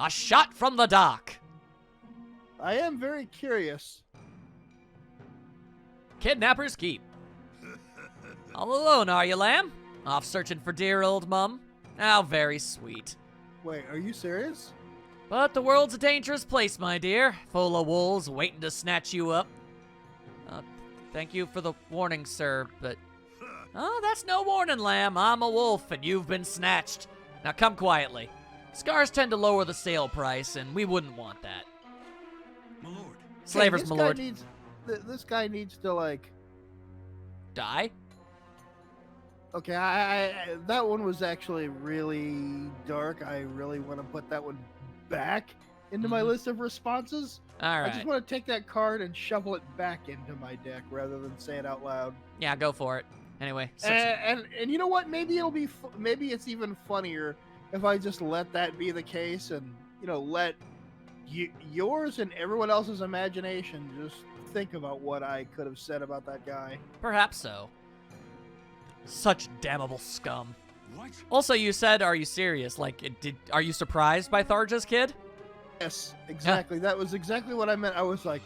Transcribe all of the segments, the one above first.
A shot from the dark. I am very curious. Kidnapper's Keep. All alone, are you, lamb? Off searching for dear old mum? How very sweet. Wait, are you serious? But the world's a dangerous place, my dear. Full of wolves waiting to snatch you up. Thank you for the warning, sir, but... Oh, that's no warning, lamb. I'm a wolf, and you've been snatched. Now come quietly. Scars tend to lower the sale price, and we wouldn't want that. My lord. Slavers, Hey, my lord. This guy needs to, like... Die? Okay, I that one was actually really dark. I really want to put that one back into my list of responses. All right. I just want to take that card and shovel it back into my deck rather than say it out loud. Yeah, go for it. Anyway. And you know what? Maybe it'll be maybe it's even funnier if I just let that be the case and let yours and everyone else's imagination just think about what I could have said about that guy. Perhaps so. Such damnable scum. What? Also, you said, are you serious? Like, are you surprised by Tharja's kid? Yes, exactly. That was exactly what I meant. I was like,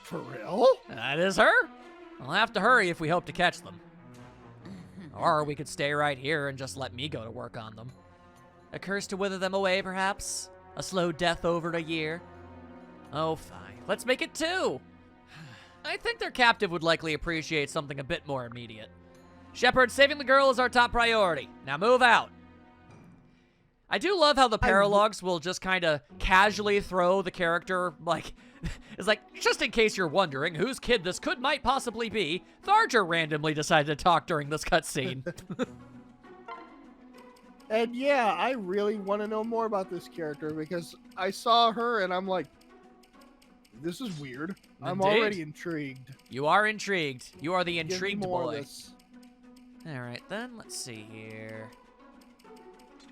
for real? That is her. We'll have to hurry if we hope to catch them. Or we could stay right here and just let me go to work on them. A curse to wither them away, perhaps? A slow death over a year? Oh, fine. Let's make it 2. I think their captive would likely appreciate something a bit more immediate. Shepard, saving the girl is our top priority. Now move out. I do love how the paralogs will just kind of casually throw the character, like, it's like, just in case you're wondering whose kid this might possibly be, Tharja randomly decided to talk during this cutscene. And yeah, I really want to know more about this character because I saw her and I'm like, this is weird. I'm Indeed. already intrigued. You are intrigued. You are the Give me intrigued more of boy. this. All right, then, let's see here.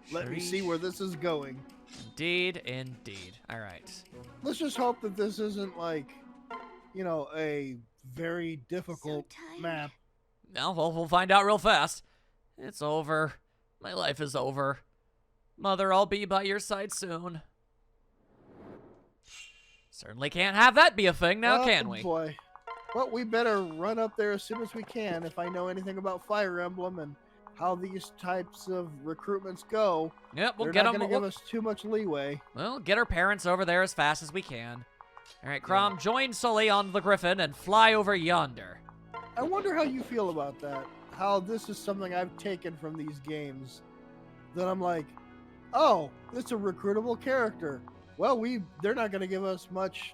Let me see where this is going. Indeed, indeed. All right. Let's just hope that this isn't like, a very difficult map. Well, we'll find out real fast. It's over. My life is over. Mother, I'll be by your side soon. Certainly can't have that be a thing now, can we? Boy. Well, we better run up there as soon as we can if I know anything about Fire Emblem and how these types of recruitments go. Yep, we'll They're get not them. going to give us too much leeway. Well, get our parents over there as fast as we can. All right, Crom, join Sully on the Griffin and fly over yonder. I wonder how you feel about that. How this is something I've taken from these games. That I'm like, oh, it's a recruitable character. Well, they're not going to give us much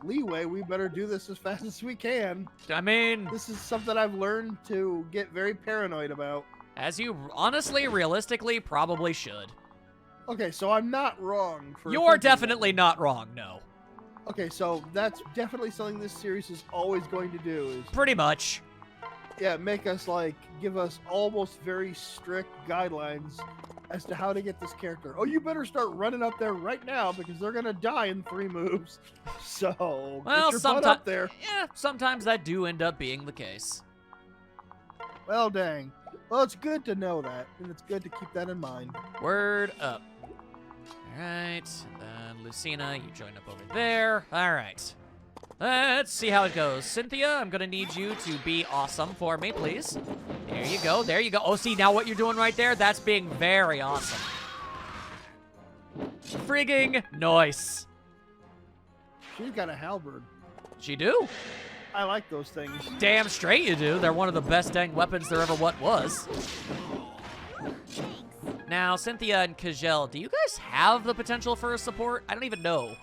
leeway. We better do this as fast as we can. I mean, this is something I've learned to get very paranoid about. As you honestly, realistically, probably should. Okay, so I'm not wrong. You're definitely not wrong, no. Okay, so that's definitely something this series is always going to do. Is pretty much. Yeah, make us give us almost very strict guidelines as to how to get this character. Oh, you better start running up there right now because they're gonna die in 3 moves. So well, get your butt up there. Yeah, sometimes that do end up being the case. Well, dang. Well, it's good to know that, and it's good to keep that in mind. Word up. All right, and then Lucina, you join up over there. All right. Let's see how it goes. Cynthia, I'm going to need you to be awesome for me, please. There you go. There you go. Oh, see, now what you're doing right there, that's being very awesome. Frigging nice. She's got a halberd. She do? I like those things. Damn straight you do. They're one of the best dang weapons there ever was. Now, Cynthia and Kajel, do you guys have the potential for a support? I don't even know.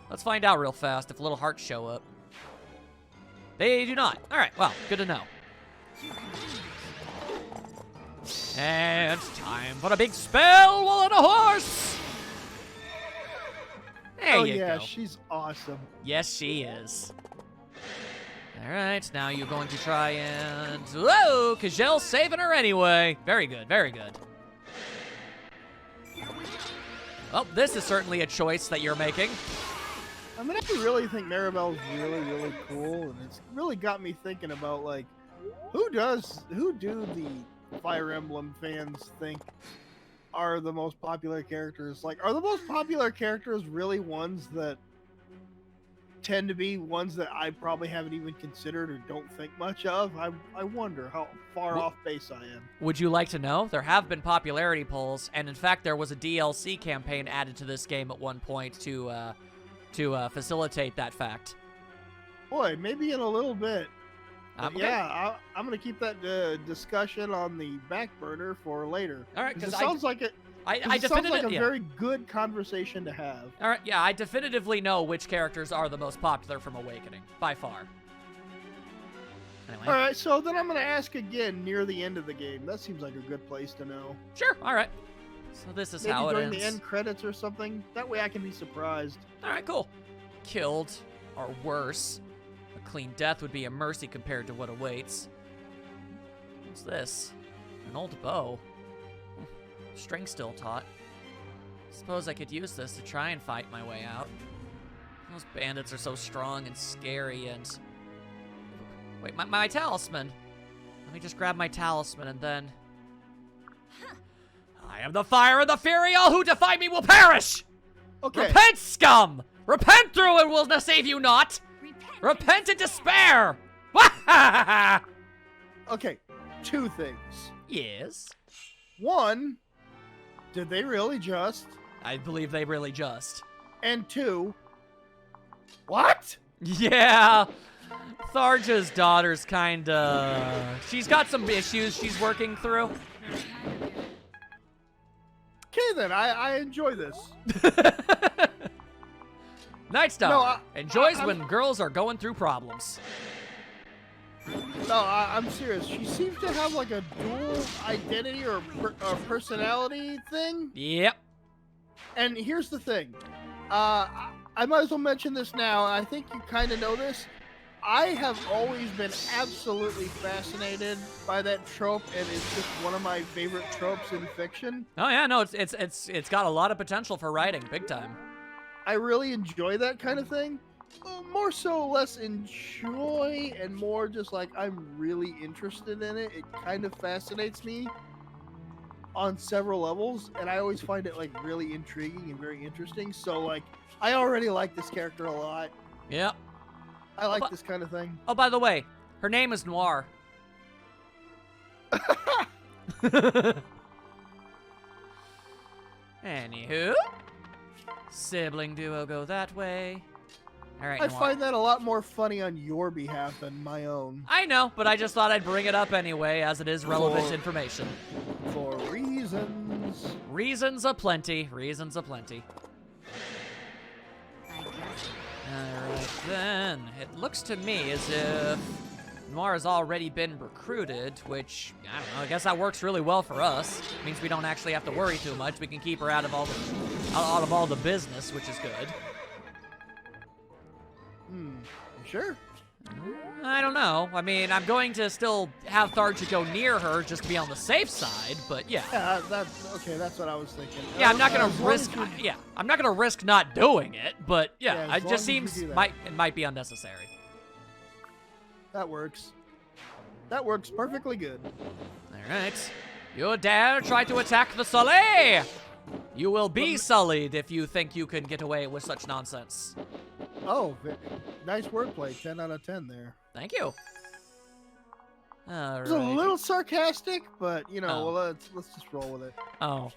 Let's find out real fast if little hearts show up. They do not. All right, well, good to know. And time for a big spell while on a horse. There you go. She's awesome. Yes, she is. All right, now you're going to try and... Whoa, Kajel's saving her anyway. Very good, very good. Well, this is certainly a choice that you're making. I mean, I really think Maribel's really, really cool, and it's really got me thinking about, who do the Fire Emblem fans think are the most popular characters. Like, are the most popular characters really ones that tend to be ones that I probably haven't even considered or don't think much of? I wonder how far off base I am. Would you like to know? There have been popularity polls, and in fact, there was a DLC campaign added to this game at one point to facilitate that fact. Boy, maybe in a little bit. Okay. Yeah, I'm gonna keep that discussion on the back burner for later. All right, because because it sounds like it sounds like a very good conversation to have. All right, yeah, I definitively know which characters are the most popular from Awakening by far. Anyway. All right, so then I'm gonna ask again near the end of the game. That seems like a good place to know. Sure. All right. So this is Maybe how it during ends. the end credits or something. That way I can be surprised. All right, cool. Killed, or worse. A clean death would be a mercy compared to what awaits. What's this? An old bow. String still taut. Suppose I could use this to try and fight my way out. Those bandits are so strong and scary and... Wait, my talisman. Let me just grab my talisman and then... I am the fire and the fury. All who defy me will perish! Okay. Repent, scum! Repent through it will save you not! Repent in despair! Okay, two things. Yes. One, did they really just? I believe they really just. And two, what? Yeah. Tharja's daughter's kinda... She's got some issues she's working through. Okay then, I enjoy this. Nightstar No, enjoys when girls are going through problems. No, I'm serious. She seems to have like a dual identity or personality thing. Yep. And here's the thing. I might as well mention this now. I think you kind of know this. I have always been absolutely fascinated by that trope, and it's just one of my favorite tropes in fiction. Oh yeah, no, it's got a lot of potential for writing, big time. I really enjoy that kind of thing. More so less enjoy and more just like I'm really interested in it. It kind of fascinates me on several levels, and I always find it like really intriguing and very interesting. So like I already like this character a lot. Yep. I like this kind of thing. Oh, by the way, her name is Noire. Anywho, sibling duo go that way. All right, I Noire. find that a lot more funny on your behalf than my own. I know, but I just thought I'd bring it up anyway, as it is relevant information. For reasons. Reasons aplenty. Reasons aplenty. Alright then, it looks to me as if Noire has already been recruited, which, I don't know, I guess that works really well for us. It means we don't actually have to worry too much. We can keep her out of all the business, which is good. Sure. I don't know. I mean, I'm going to still have Tharja go near her just to be on the safe side, but yeah. Yeah, that's okay. That's what I was thinking. Yeah, I'm not gonna As long as risk. you- Yeah, I'm not gonna risk not doing it. But yeah, Yeah, as it long just as you seems do that. it might be unnecessary. That works. That works perfectly good. All right, you dare try to attack the Sully? You will be sullied if you think you can get away with such nonsense. Oh, nice wordplay. 10 out of 10 there. Thank you. All It was a right. little sarcastic, but you know, Oh. well, let's just roll with it. Oh,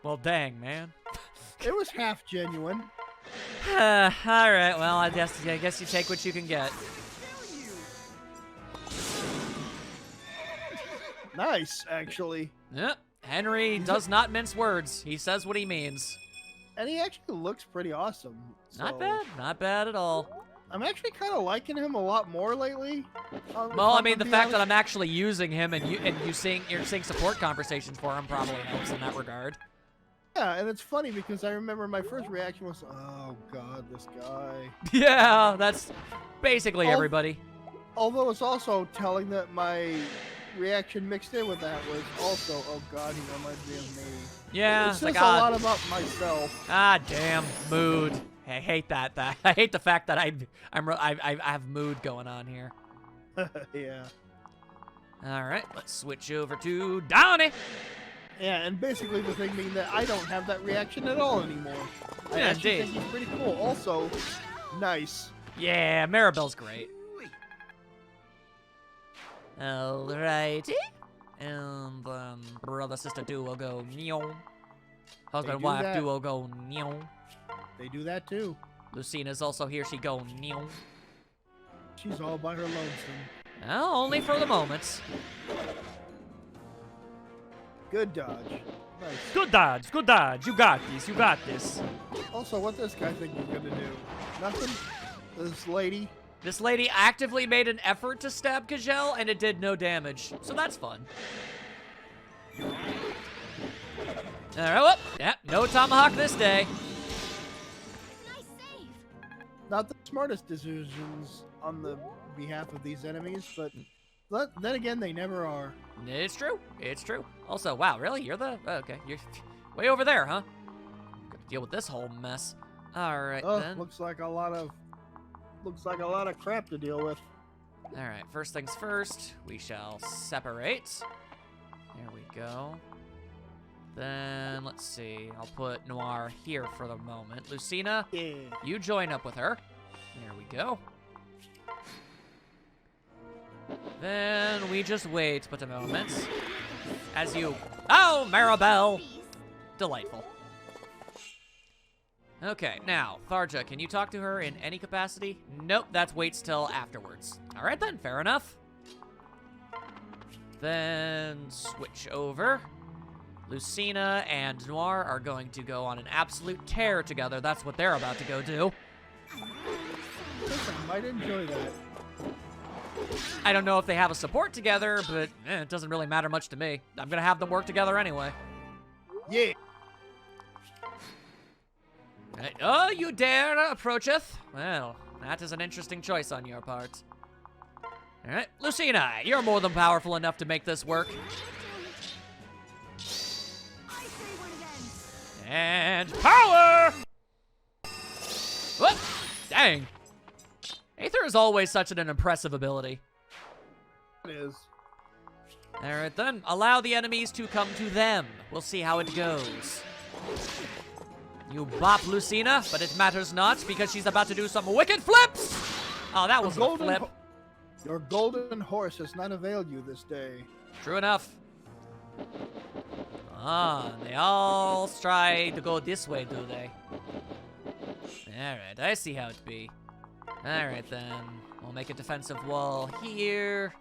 well, dang, man. It was half genuine. All right. Well, I guess you take what you can get. Nice, actually. Yep. Henry does not mince words. He says what he means. And he actually looks pretty awesome. Not so bad. Not bad at all. I'm actually kind of liking him a lot more lately. Well, I mean, the fact that I'm actually using him and you're seeing support conversations for him probably helps in that regard. Yeah, and it's funny because I remember my first reaction was, oh god, this guy. Yeah, that's basically everybody. Although it's also telling that my reaction mixed in with that was also, oh god, he reminds me of me. Yeah, It it's says like, a lot about myself. damn mood. I hate that. I hate the fact that I have mood going on here. Yeah. All right, let's switch over to Donnie. Yeah, and basically the thing being that I don't have that reaction at all anymore. I Yeah, actually indeed. think he's pretty cool. Also, nice. Yeah, Maribel's great. Alrighty. And brother sister duo go neon. Husband do wife that. duo go neon. They do that too. Lucina's also here. She go neon. She's all by her lonesome. Well, only for the moment. Good dodge. Nice. Good dodge. Good dodge. You got this. You got this. Also, what this guy think he's gonna do? Nothing? This lady? This lady actively made an effort to stab Kajel, and it did no damage. So that's fun. Alright, whoop. Yeah, no tomahawk this day. Nice save. Not the smartest decisions on the behalf of these enemies, but then again, they never are. It's true. It's true. Also, wow, really? You're the... okay, you're way over there, huh? Gotta deal with this whole mess. Alright, Oh, then. looks like a lot of crap to deal with. Alright, first things first, we shall separate. There we go. Then, let's see, I'll put Noire here for the moment. Lucina, Yeah. you join up with her. There we go. Then we just wait but a moment. As you... Oh, Maribel! Delightful. Okay, now, Tharja, can you talk to her in any capacity? Nope, that waits till afterwards. Alright then, fair enough. Then, switch over. Lucina and Noire are going to go on an absolute tear together. That's what they're about to go do. I might enjoy that. I don't know if they have a support together, but it doesn't really matter much to me. I'm gonna have them work together anyway. Yeah. Right. Oh, you dare approacheth? Well, that is an interesting choice on your part. Alright, Lucina, you're more than powerful enough to make this work. I say when it ends. And power! Whoop! Dang. Aether is always such an impressive ability. It is. Alright then, allow the enemies to come to them. We'll see how it goes. You bop Lucina, but it matters not because she's about to do some wicked flips! Oh, that was a flip. Your golden horse has not availed you this day. True enough. Ah, they all try to go this way, do they? Alright, I see how it be. Alright then, we'll make a defensive wall here.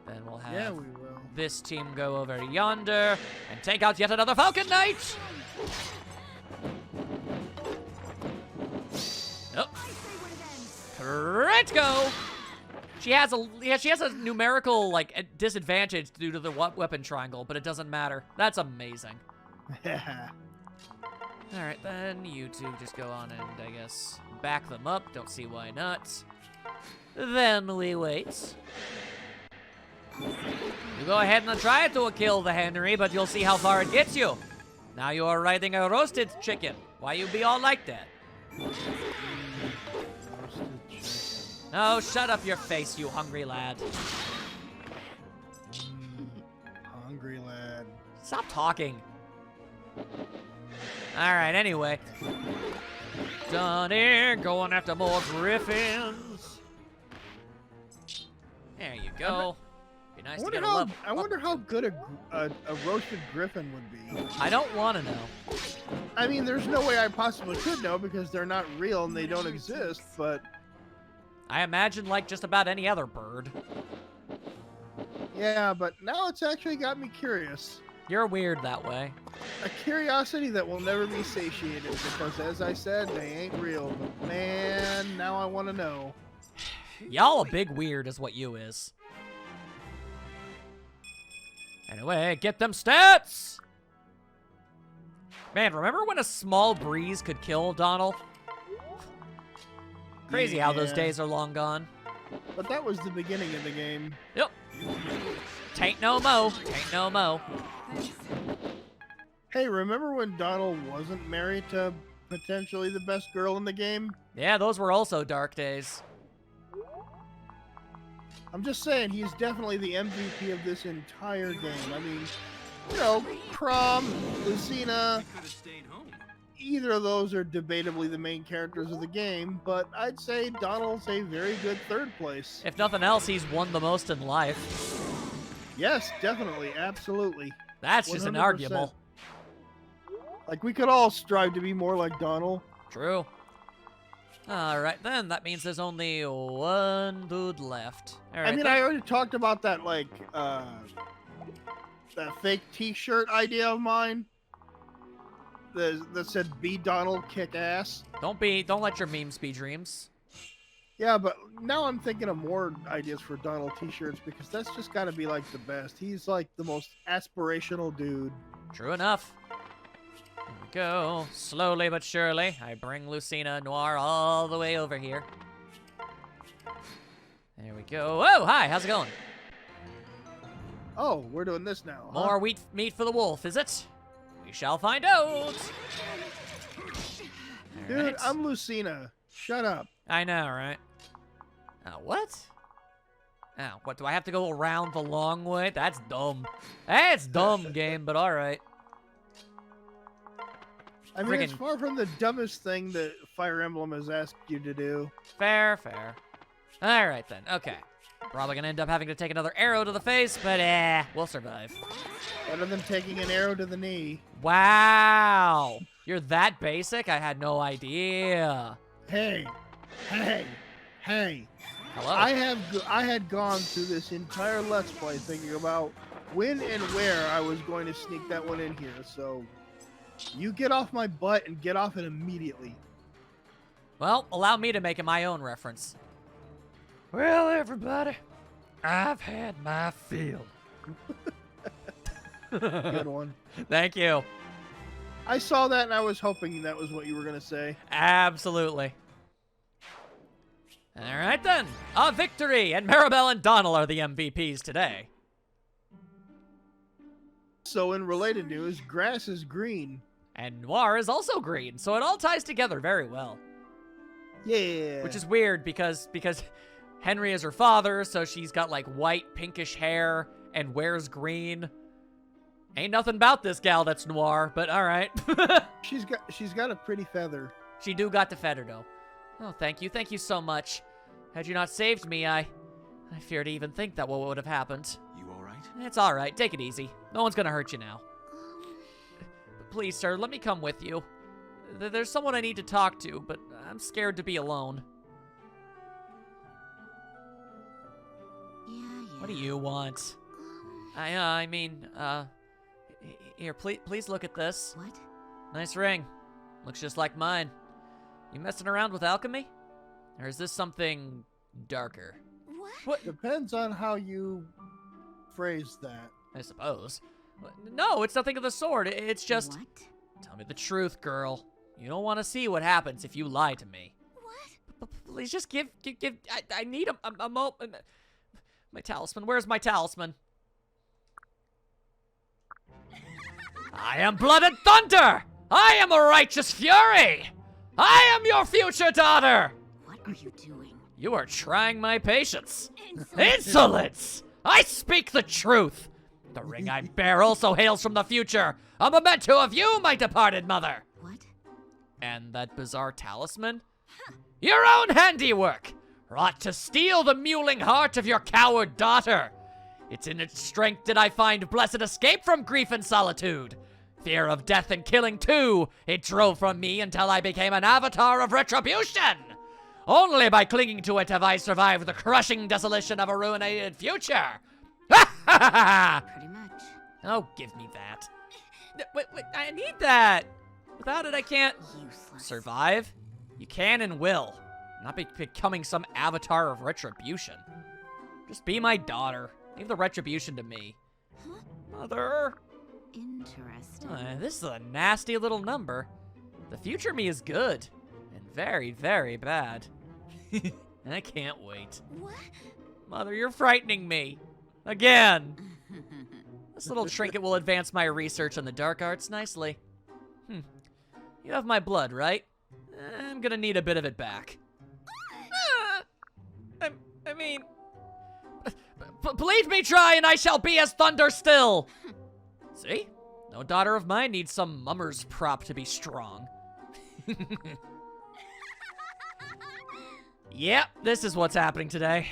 Then we'll have Yeah, we will. this team go over yonder and take out yet another Falcon Knight! Oh, I say when it ends. great go! She has a numerical like disadvantage due to the weapon triangle, but it doesn't matter. That's amazing. All right, then you two just go on and I guess back them up. Don't see why not. Then we wait. You go ahead and try to kill the Henry, but you'll see how far it gets you. Now you are riding a roasted chicken. Why you be all like that? Oh, shut up your face, you hungry lad. Hungry lad. Stop talking. Alright, anyway. Done here, going after more griffins. There you go. Be nice to get a level. I wonder how good a roasted griffin would be. I don't want to know. I mean, there's no way I possibly could know because they're not real and they don't exist, but I imagine like just about any other bird. yeah, but now it's actually got me curious. You're weird that way. A curiosity that will never be satiated because, as I said, they ain't real. But man, now I want to know. Y'all a big weird is what you is. Anyway, get them stats! Man, remember when a small breeze could kill Donald? Crazy how those Yeah. days are long gone. But that was the beginning of the game. Yep. Tain't no mo. Tain't no mo. Hey, remember when Donald wasn't married to potentially the best girl in the game? Yeah, those were also dark days. I'm just saying, he's definitely the MVP of this entire game. I mean, you know, Crom, Lucina, Could have stayed home. either of those are debatably the main characters of the game, but I'd say Donald's a very good third place. If nothing else, he's won the most in life. Yes, definitely, absolutely. That's just 100%. inarguable. Like, we could all strive to be more like Donald. True. Alright then, that means there's only one dude left. All right, I mean, then. I already talked about that, like, that fake t-shirt idea of mine. That said, "Be Donald, kick ass." Don't let your memes be dreams. Yeah, but now I'm thinking of more ideas for Donald t-shirts because that's just got to be like the best. He's like the most aspirational dude. True enough. Here we go. Slowly but surely, I bring Lucina and Noire all the way over here. There we go. Oh, hi, how's it going? Oh, we're doing this now. Huh? More meat for the wolf, is it? We shall find out. Dude, Alright. I'm Lucina. Shut up. I know, right? What? Oh, what, do I have to go around the long way? That's dumb. That's dumb, game, but alright. I mean, it's Friggin- far from the dumbest thing that Fire Emblem has asked you to do. Fair, fair. Alright then, okay. Probably gonna end up having to take another arrow to the face, but we'll survive. Better than taking an arrow to the knee. Wow! You're that basic? I had no idea. Hey, hey, hey. Hello? I had gone through this entire Let's Play thinking about when and where I was going to sneak that one in here, so you get off my butt and get off it immediately. Well, allow me to make it my own reference. Well, everybody, I've had my fill. Good one. Thank you. I saw that and I was hoping that was what you were going to say. Absolutely. All right then, a victory, and Maribel and Donald are the MVPs today. So in related news, grass is green. And Noire is also green, so it all ties together very well. Yeah. Which is weird because Henry is her father, so she's got like white, pinkish hair and wears green. Ain't nothing about this gal that's Noire, but all right. she's got a pretty feather. She do got the feather though. Oh, thank you so much. Had you not saved me, I fear to even think that what would have happened. You all right? It's all right. Take it easy. No one's gonna hurt you now. Please, sir, let me come with you. There's someone I need to talk to, but I'm scared to be alone. Yeah. What do you want? I mean, here, please look at this. What? Nice ring. Looks just like mine. You messing around with alchemy? Or is this something darker? What? Depends on how you phrase that. I suppose. No, it's nothing of the sort. It's just... What? Tell me the truth, girl. You don't want to see what happens if you lie to me. What? Please just give... I need a moment. My talisman. Where's my talisman? I am Blood and Thunder! I am a righteous fury! I am your future daughter! What are you doing? You are trying my patience. Insolence! I speak the truth! The ring I bear also hails from the future, a memento of you, my departed mother! What? And that bizarre talisman? Your own handiwork! Wrought to steal the mewling heart of your coward daughter! It's in its strength did I find blessed escape from grief and solitude. Fear of death and killing too, it drove from me until I became an avatar of retribution! Only by clinging to it have I survived the crushing desolation of a ruinated future! Ha ha ha! Pretty much. Oh, give me that. Wait, I need that! Without it, I can't Useless. survive. You can and will. Not becoming some avatar of retribution. Just be my daughter. Leave the retribution to me. Huh? Mother! Interesting. This is a nasty little number. The future me is good. And very, very bad. And I can't wait. What? Mother, you're frightening me. Again! This little trinket will advance my research on the dark arts nicely. You have my blood, right? I'm gonna need a bit of it back. I mean... Believe me, try, and I shall be as thunder still! See? No daughter of mine needs some mummer's prop to be strong. Yep, this is what's happening today.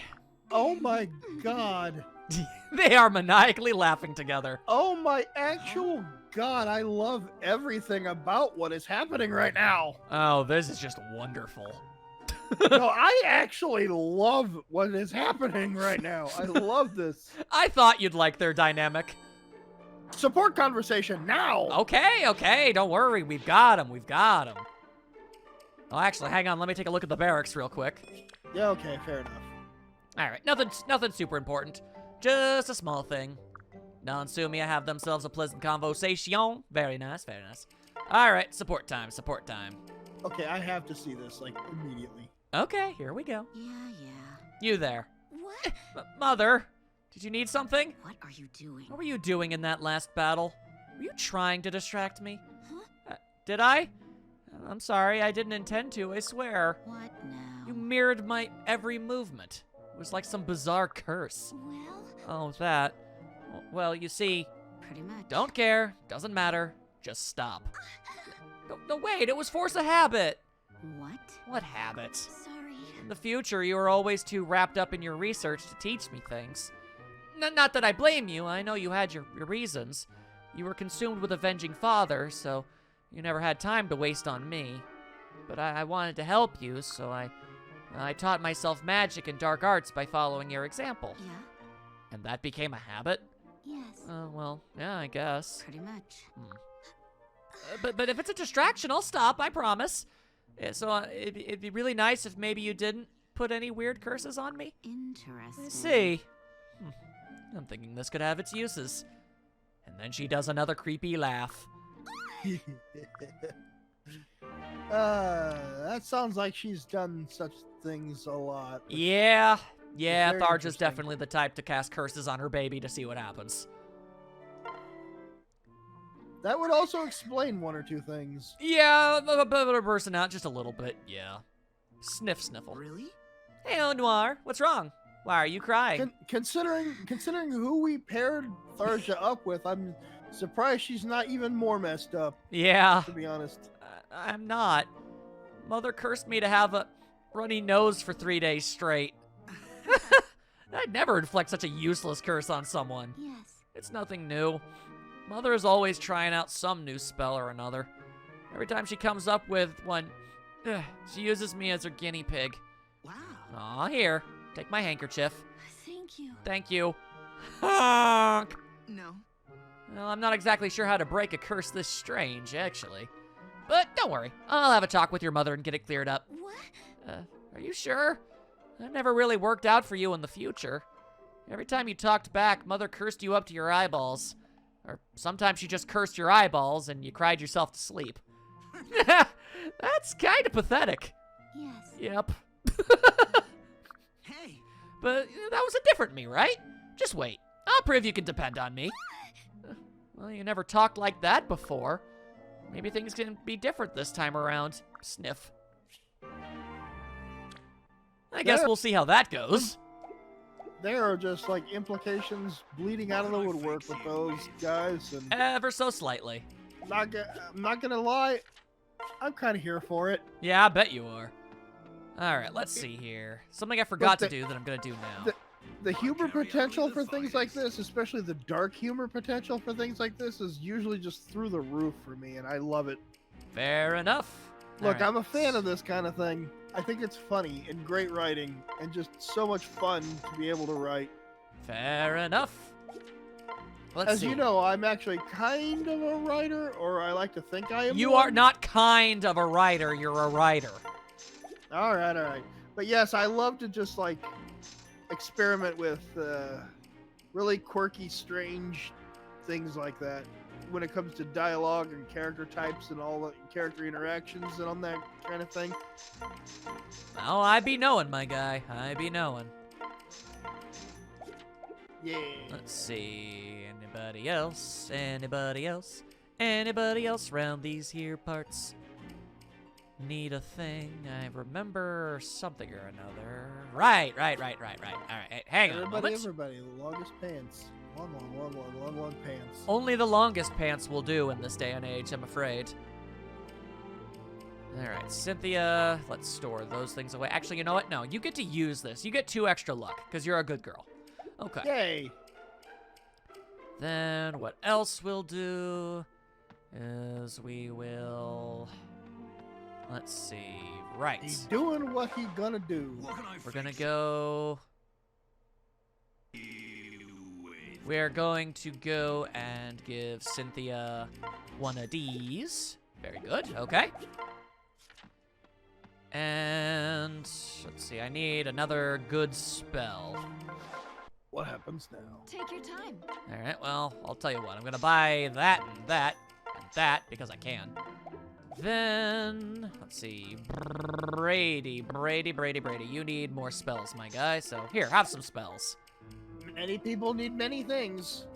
Oh my god. They are maniacally laughing together. Oh my actual god, I love everything about what is happening right now. Oh, this is just wonderful. No, I actually love what is happening right now. I love this. I thought you'd like their dynamic. Support conversation now. Okay, don't worry. We've got him. Oh, actually, hang on. Let me take a look at the barracks real quick. Yeah, okay, fair enough. All right, nothing super important. Just a small thing. Nansumia have themselves a pleasant conversation. Very nice. All right, support time. Okay, I have to see this, like, immediately. Okay, here we go. Yeah. You there. What? Mother, did you need something? What are you doing? What were you doing in that last battle? Were you trying to distract me? Huh? Did I? I'm sorry, I didn't intend to, I swear. What now? You mirrored my every movement. It was like some bizarre curse. Well, Oh, that. Well, you see, pretty much. don't care, doesn't matter, just stop. No, wait, it was force of habit. What? What habit? Sorry. In the future, you were always too wrapped up in your research to teach me things. Not that I blame you, I know you had your reasons. You were consumed with avenging father, so you never had time to waste on me. But I wanted to help you, so I taught myself magic and dark arts by following your example. Yeah? And that became a habit? Yes. Well, yeah, I guess. Pretty much. But if it's a distraction, I'll stop, I promise. Yeah, so it'd be really nice if maybe you didn't put any weird curses on me. Interesting. I see. I'm thinking this could have its uses. And then she does another creepy laugh. That sounds like she's done such things a lot. Yeah, Very Tharja's interesting. definitely the type to cast curses on her baby to see what happens. That would also explain one or two things. Yeah, a bit of her bursting out just a little bit, yeah. Sniffle. Really? Hey, Noire, what's wrong? Why are you crying? Considering who we paired Tharja up with, I'm surprised she's not even more messed up, Yeah, to be honest. I'm not. Mother cursed me to have a runny nose for 3 days straight. I'd never inflict such a useless curse on someone. Yes. It's nothing new. Mother is always trying out some new spell or another. Every time she comes up with one, she uses me as her guinea pig. Wow. Aw, here. Take my handkerchief. Thank you. Thank you. Honk! No. Well, I'm not exactly sure how to break a curse this strange, actually. But don't worry. I'll have a talk with your mother and get it cleared up. What? Are you sure? That never really worked out for you in the future. Every time you talked back, Mother cursed you up to your eyeballs. Or sometimes she just cursed your eyeballs and you cried yourself to sleep. That's kind of pathetic. Yes. Yep. Hey. But that was a different me, right? Just wait. I'll prove you can depend on me. Well, you never talked like that before. Maybe things can be different this time around. Sniff. I guess we'll see how that goes. There are just like implications bleeding out of the woodwork with those guys, and Ever so slightly. I'm not gonna lie, I'm kind of here for it. Yeah, I bet you are. All right, let's see here. Something I forgot to the- do that I'm going to do now. The humor potential for things like this, especially the dark humor potential for things like this, is usually just through the roof for me, and I love it. Fair enough. Look, All right. I'm a fan of this kind of thing. I think it's funny and great writing, and just so much fun to be able to write. Fair enough. Let's As see. you know, I'm actually kind of a writer, or I like to think I am. You one. are not kind of a writer, you're a writer. All right. But yes, I love to just like experiment with really quirky, strange things like that when it comes to dialogue and character types and all the character interactions and on that kind of thing. Oh, I be knowing, my guy. I be knowing. Yeah. Let's see. Anybody else? Anybody else? Anybody else around these here parts? Need a thing. I remember something or another. Right. All right. Hang on a moment. Everybody, longest pants. Long pants. Only the longest pants will do in this day and age, I'm afraid. All right, Cynthia, let's store those things away. Actually, you know what? No, you get to use this. You get 2 extra luck because you're a good girl. Okay. Yay! Then what else we'll do is we will, let's see, right. He's doing what he gonna do. What can I We're gonna fix? go, You wait. we're going to go and give Cynthia one of these. Very good, okay. And let's see, I need another good spell. What happens now? Take your time. All right, well, I'll tell you what. I'm going to buy that and that and that because I can. Then, let's see. Brady. You need more spells, my guy. So, here, have some spells. Many people need many things.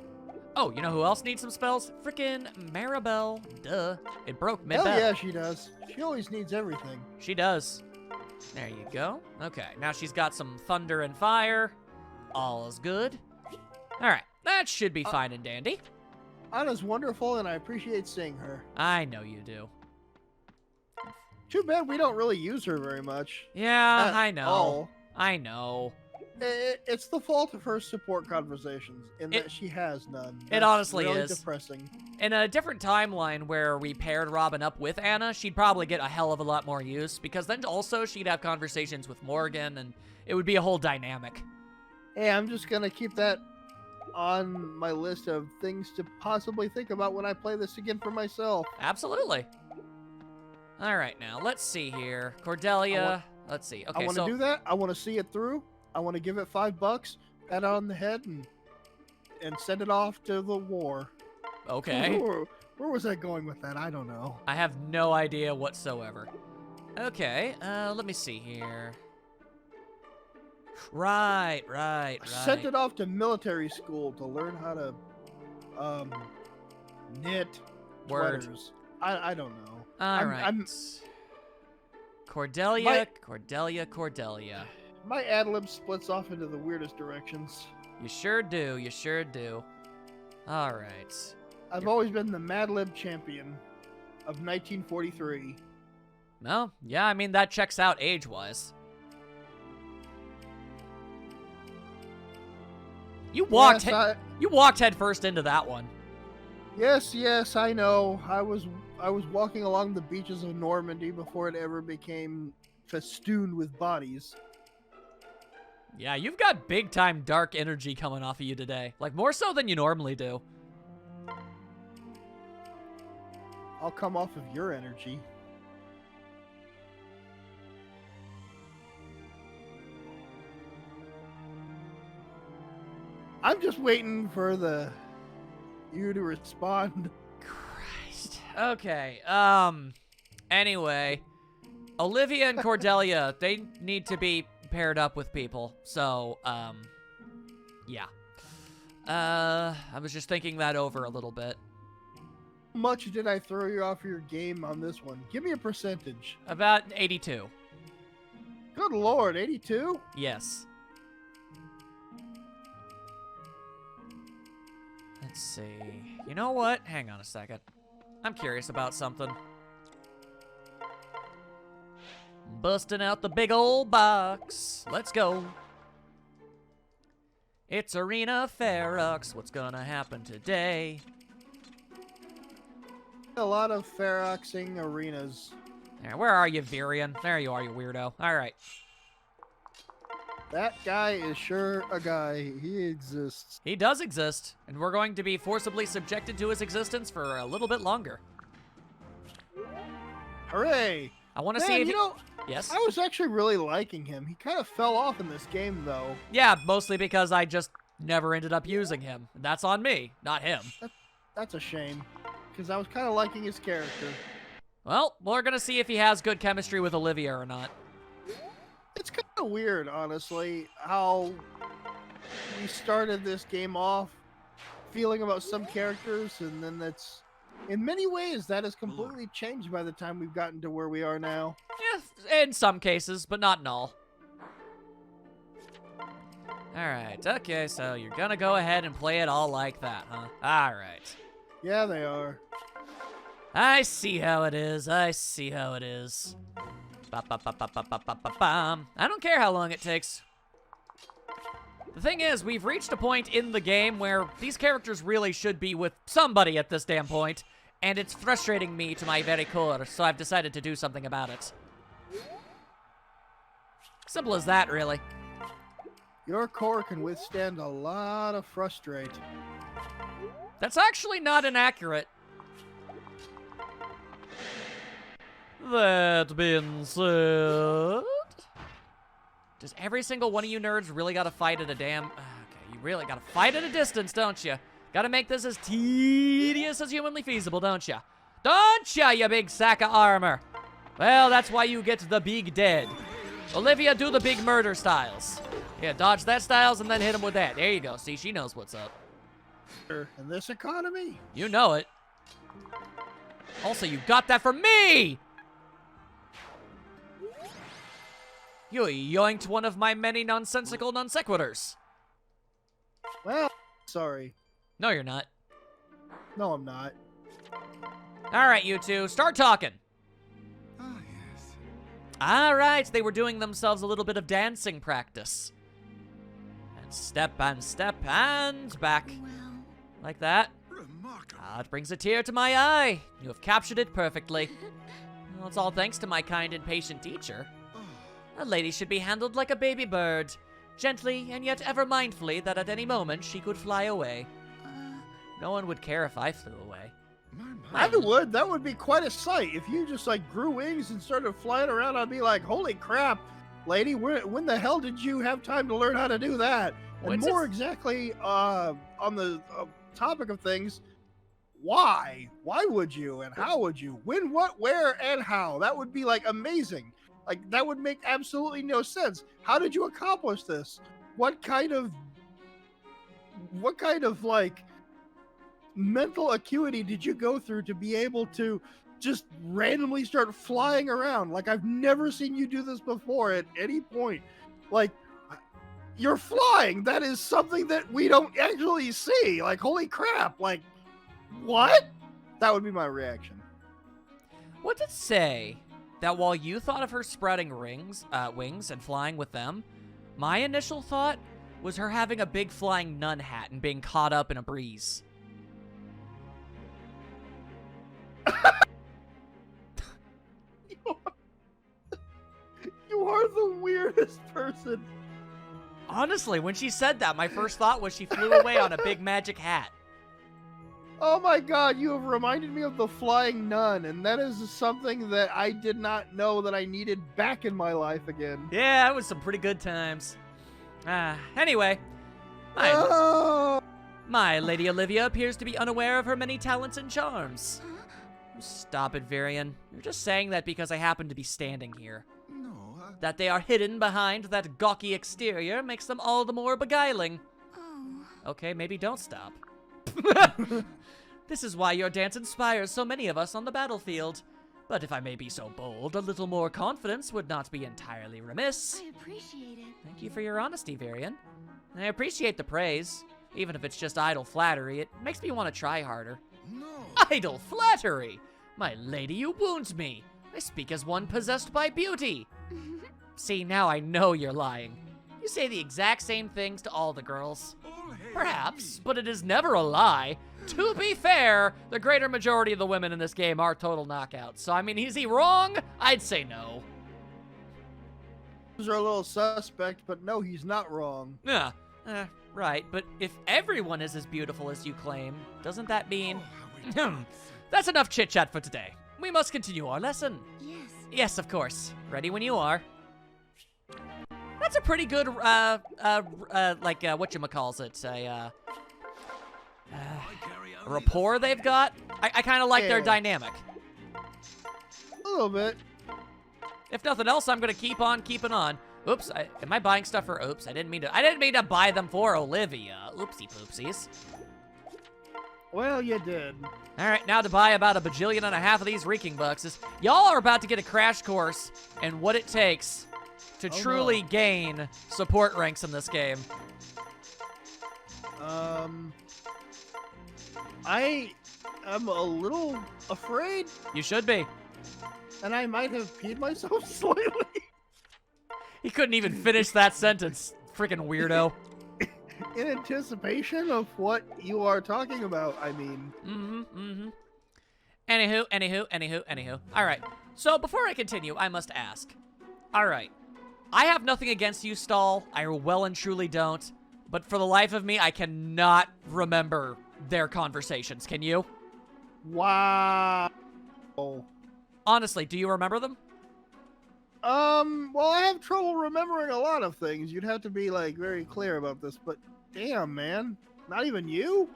Oh, you know who else needs some spells? Frickin' Maribel. Duh. It broke Hell mid-battle. yeah, she does. She always needs everything. She does. There you go. Okay, now she's got some thunder and fire. All is good. All right, that should be fine and dandy. Anna's wonderful, and I appreciate seeing her. I know you do. Too bad we don't really use her very much. Yeah, At I know. all. I know. It's the fault of her support conversations, in It- that she has none. it That's honestly really is. depressing. In a different timeline where we paired Robin up with Anna, she'd probably get a hell of a lot more use, because then also she'd have conversations with Morgan, and it would be a whole dynamic. Hey, I'm just gonna keep that on my list of things to possibly think about when I play this again for myself. Absolutely. All right, now, let's see here. Cordelia, let's see. Okay, I want to so... do that. I want to see it through. I want to give it $5, pat it on the head, and send it off to the war. Okay. Where was I going with that? I don't know. I have no idea whatsoever. Okay, let me see here. Right. I sent it off to military school to learn how to knit Word. sweaters. I don't know. All right. I'm- Cordelia. My ad lib splits off into the weirdest directions. You sure do. All right. I've always been the Mad Lib champion of 1943. No, yeah, I mean, that checks out age-wise. You walked, you walked headfirst into that one. Yes, I know. I was walking along the beaches of Normandy before it ever became festooned with bodies. Yeah, you've got big-time dark energy coming off of you today. Like, more so than you normally do. I'll come off of your energy. I'm just waiting for you to respond. Christ. Okay, anyway. Olivia and Cordelia, they need to be paired up with people. So, yeah. I was just thinking that over a little bit. How much did I throw you off your game on this one? Give me a percentage. About 82. Good lord, 82? Yes. Let's see. You know what? Hang on a second. I'm curious about something. Busting out the big old box. Let's go. It's Arena Ferox. What's gonna happen today? A lot of Feroxing arenas. There, where are you, Virion? There you are, you weirdo. All right. That guy is sure a guy. He exists. He does exist, and we're going to be forcibly subjected to his existence for a little bit longer. Hooray! I want to Man, see if you know, Yes? I was actually really liking him. He kind of fell off in this game, though. Yeah, mostly because I just never ended up using him. That's on me, not him. That's a shame, because I was kind of liking his character. Well, we're gonna see if he has good chemistry with Olivia or not. It's kind of weird, honestly, how we started this game off feeling about some characters, and then that's... In many ways, that has completely changed by the time we've gotten to where we are now. Yeah, in some cases, but not in all. Alright, okay, so you're gonna go ahead and play it all like that, huh? Alright. Yeah, they are. I see how it is. I see how it is. Ba-ba-ba-ba-ba-ba-ba-bam. I don't care how long it takes. The thing is, we've reached a point in the game where these characters really should be with somebody at this damn point, and it's frustrating me to my very core, so I've decided to do something about it. Simple as that, really. Your core can withstand a lot of frustrate. That's actually not inaccurate. That being said... Does every single one of you nerds really gotta fight at a damn... Okay, you really gotta fight at a distance, don't you? Gotta make this as tedious as humanly feasible, don't you? Don't ya, you big sack of armor? Well, that's why you get the big dead. Olivia, do the big murder styles. Yeah, dodge that styles and then hit him with that. There you go. See, she knows what's up. In this economy? You know it. Also, you got that from me! You yoinked one of my many nonsensical non sequiturs. Well, sorry. No, you're not. No, I'm not. All right, you two, start talking. Ah, yes. All right, they were doing themselves a little bit of dancing practice. And step and back. Well, Like that. Remarkable. Ah, it brings a tear to my eye. You have captured it perfectly. Well, it's all thanks to my kind and patient teacher. A lady should be handled like a baby bird, gently and yet ever mindfully that at any moment she could fly away. No one would care if I flew away. I would. That would be quite a sight. If you just, like, grew wings and started flying around, I'd be like, holy crap, lady, when the hell did you have time to learn how to do that? And When's more it- exactly, on the topic of things, why? Why would you and how would you? When, what, where, and how? That would be, like, amazing. Like, that would make absolutely no sense. How did you accomplish this? What kind of, like, mental acuity did you go through to be able to just randomly start flying around? Like, I've never seen you do this before at any point. Like, you're flying. That is something that we don't actually see. Like, holy crap. Like, what? That would be my reaction. What's it say? That while you thought of her spreading wings and flying with them, my initial thought was her having a big flying nun hat and being caught up in a breeze. You are the weirdest person. Honestly, when she said that, my first thought was she flew away on a big magic hat. Oh my god, you have reminded me of the flying nun, and that is something that I did not know that I needed back in my life again. Yeah, it was some pretty good times. Anyway, Oh, my Lady Olivia appears to be unaware of her many talents and charms. huh? Stop it, Varian. You're just saying that because I happen to be standing here. No, That they are hidden behind that gawky exterior makes them all the more beguiling. Oh, Okay, maybe don't stop. This is why your dance inspires so many of us on the battlefield. But if I may be so bold, a little more confidence would not be entirely remiss. I appreciate it. Thank you for your honesty, Varian. I appreciate the praise. Even if it's just idle flattery, it makes me want to try harder. no. Idle flattery! My lady, you wound me. I speak as one possessed by beauty. See, now I know you're lying. You say the exact same things to all the girls. All hail Perhaps, me. but it is never a lie. To be fair, the greater majority of the women in this game are total knockouts. So, I mean, is he wrong? I'd say no. those are a little suspect, but no, he's not wrong. Yeah, right. But if everyone is as beautiful as you claim, doesn't that mean... Oh, how it That's enough chit-chat for today. We must continue our lesson. Yes. Yes, of course. Ready when you are. That's a pretty good, whatchamacallit, I carry only the rapport they've got. I kind of like their Yeah. dynamic. A little bit. If nothing else, I'm gonna keep on keeping on. Oops, am I buying stuff for? Oops, I didn't mean to buy them for Olivia. Oopsie poopsies. Well, you did. All right, now to buy about 1.5 billion of these reeking boxes. Y'all are about to get a crash course in what it takes to Oh, truly no. gain support ranks in this game. I am a little afraid, You should be. and I might have peed myself slightly. He couldn't even finish that sentence. Freaking weirdo. In anticipation of what you are talking about, I mean. Anywho. All right. So before I continue, I must ask. All right. I have nothing against you, Stall. I well and truly don't. But for the life of me, I cannot remember their conversations. Can you? Wow. Honestly, do you remember them? Well, I have trouble remembering a lot of things. You'd have to be, like, very clear about this, but damn, man. Not even you?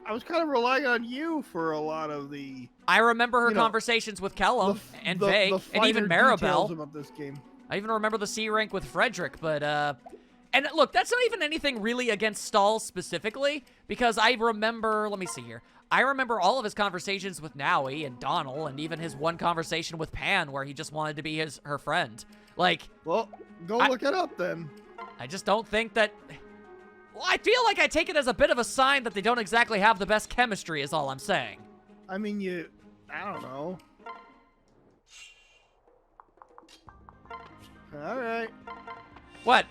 I was kind of relying on you for a lot of the... I remember her You know, conversations with Kellum and the Vake and even finer details Maribel. about this game. I even remember the C rank with Frederick, but, and look, that's not even anything really against Stall specifically, because I remember, let me see here. I remember all of his conversations with Nowie and Donald, and even his one conversation with Pan where he just wanted to be her friend. Like, Well, go look it up then. I just don't think that... Well, I feel like I take it as a bit of a sign that they don't exactly have the best chemistry is all I'm saying. I mean, I don't know. All right. What?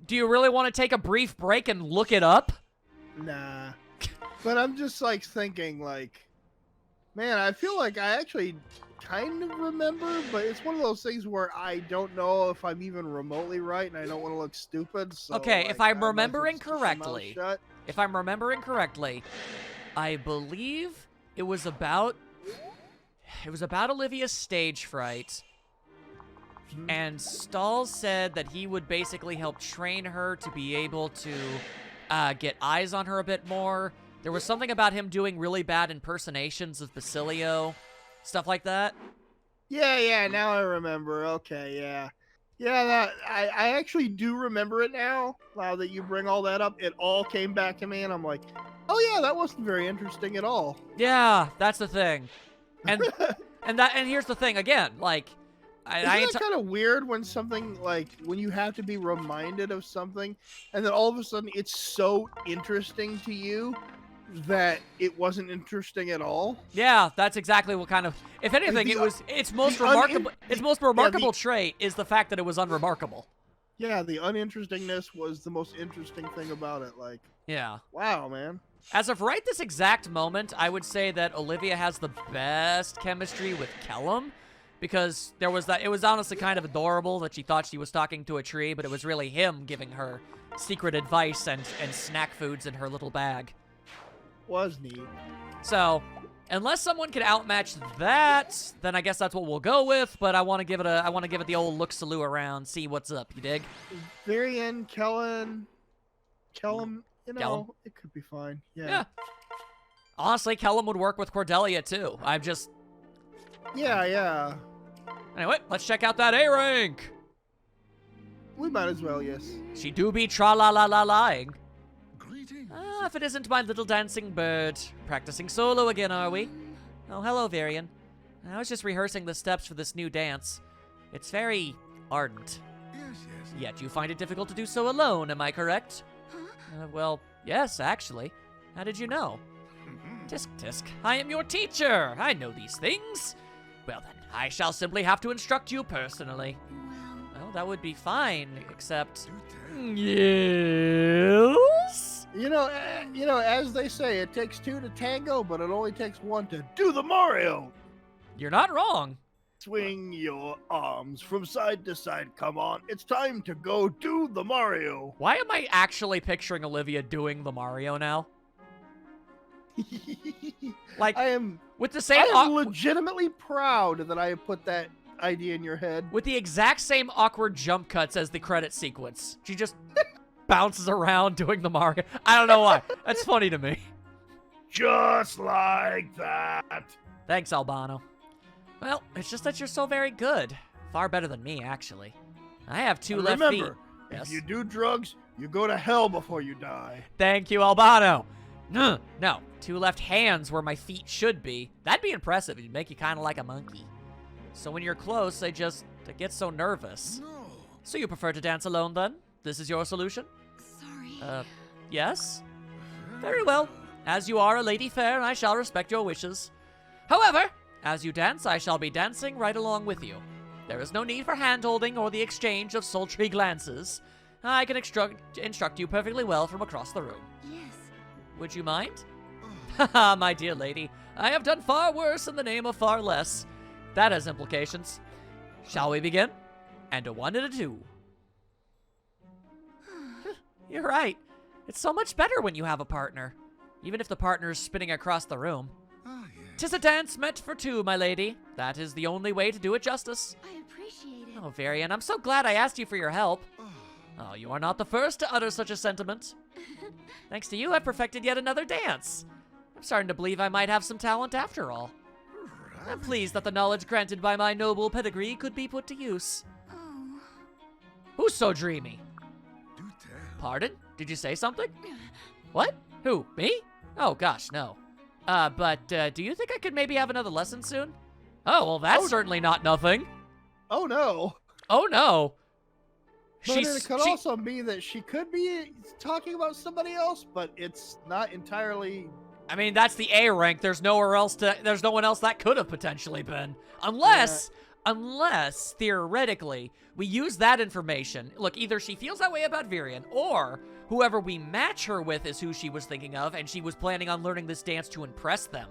Do you really want to take a brief break and look it up? Nah. But I'm just, like, thinking, like, man, I feel like I actually kind of remember, but it's one of those things where I don't know if I'm even remotely right, and I don't want to look stupid, so... Okay, like, if I'm I might as well remembering keep my mouth correctly, shut. I believe it was about Olivia's stage fright. And Stall said that he would basically help train her to be able to get eyes on her a bit more. There was something about him doing really bad impersonations of Basilio, stuff like that. Yeah, now I remember. Okay, yeah. Yeah, I actually do remember it now. Now that you bring all that up, it all came back to me, and I'm like, oh yeah, that wasn't very interesting at all. Yeah, that's the thing. And and here's the thing again, like Isn't that kind of weird when something, like, when you have to be reminded of something, and then all of a sudden it's so interesting to you that it wasn't interesting at all? Yeah, that's exactly what kind of... If anything, its most remarkable trait is the fact that it was unremarkable. Yeah, the uninterestingness was the most interesting thing about it. Like, Yeah. wow, man. As of right this exact moment, I would say that Olivia has the best chemistry with Kellum, because it was honestly kind of adorable that she thought she was talking to a tree, but it was really him giving her secret advice and snack foods in her little bag. Was neat. So, unless someone can outmatch that, then I guess that's what we'll go with. But I want to give it the old look-saloo around, see what's up. You dig? Very end, Kellum, you know, Kellum. it could be fine. Yeah. Honestly, Kellum would work with Cordelia too. I'm just... Yeah. Anyway, let's check out that A rank. We might as well, yes. She do be tra-la-la-la-lying. Greetings. Ah, if it isn't my little dancing bird. Practicing solo again, are we? Oh, hello, Varian. I was just rehearsing the steps for this new dance. It's very ardent. Yes. Yet you find it difficult to do so alone, am I correct? Huh? Well, yes, actually. How did you know? Tisk tisk, I am your teacher. I know these things. Well then, I shall simply have to instruct you personally. Well, that would be fine, except... Yes? You know, as they say, it takes two to tango, but it only takes one to do the Mario. You're not wrong. Swing your arms from side to side. Come on, it's time to go do the Mario. Why am I actually picturing Olivia doing the Mario now? Like, I am with the same... legitimately proud that I put that idea in your head. With the exact same awkward jump cuts as the credit sequence. She just bounces around doing the Mario. I don't know why. That's funny to me. Just like that. Thanks, Albano. Well, it's just that you're so very good. Far better than me, actually. I have two left feet. Remember, Yes. if you do drugs, you go to hell before you die. Thank you, Albano. No, two left hands where my feet should be. That'd be impressive. It'd make you kind of like a monkey. So when you're close, I get so nervous. No. So you prefer to dance alone, then? this is your solution? Sorry. Yes? Very well. As you are a lady fair, I shall respect your wishes. However, as you dance, I shall be dancing right along with you. There is no need for hand-holding or the exchange of sultry glances. I can instruct you perfectly well from across the room. Yes. Would you mind? Haha, my dear lady, I have done far worse in the name of far less. That has implications. Shall we begin? And a 1 and a 2. You're right. It's so much better when you have a partner. Even if the partner is spinning across the room. Ah, yes. 'Tis a dance meant for two, my lady. That is the only way to do it justice. I appreciate it. Oh, Varian, I'm so glad I asked you for your help. Oh, Oh, you are not the first to utter such a sentiment. Thanks to you, I've perfected yet another dance. I'm starting to believe I might have some talent after all. I'm pleased that the knowledge granted by my noble pedigree could be put to use. Oh. Who's so dreamy? do tell. Pardon? Did you say something? What? Who? Me? Oh, gosh, no. But do you think I could maybe have another lesson soon? Oh, well, that's Oh. certainly not nothing. Oh no. Oh, no. But it could also mean that she could be talking about somebody else, but it's not entirely. I mean, that's the A rank. There's no one else that could have potentially been. Unless theoretically, we use that information. Look, either she feels that way about Virion, or whoever we match her with is who she was thinking of, and she was planning on learning this dance to impress them.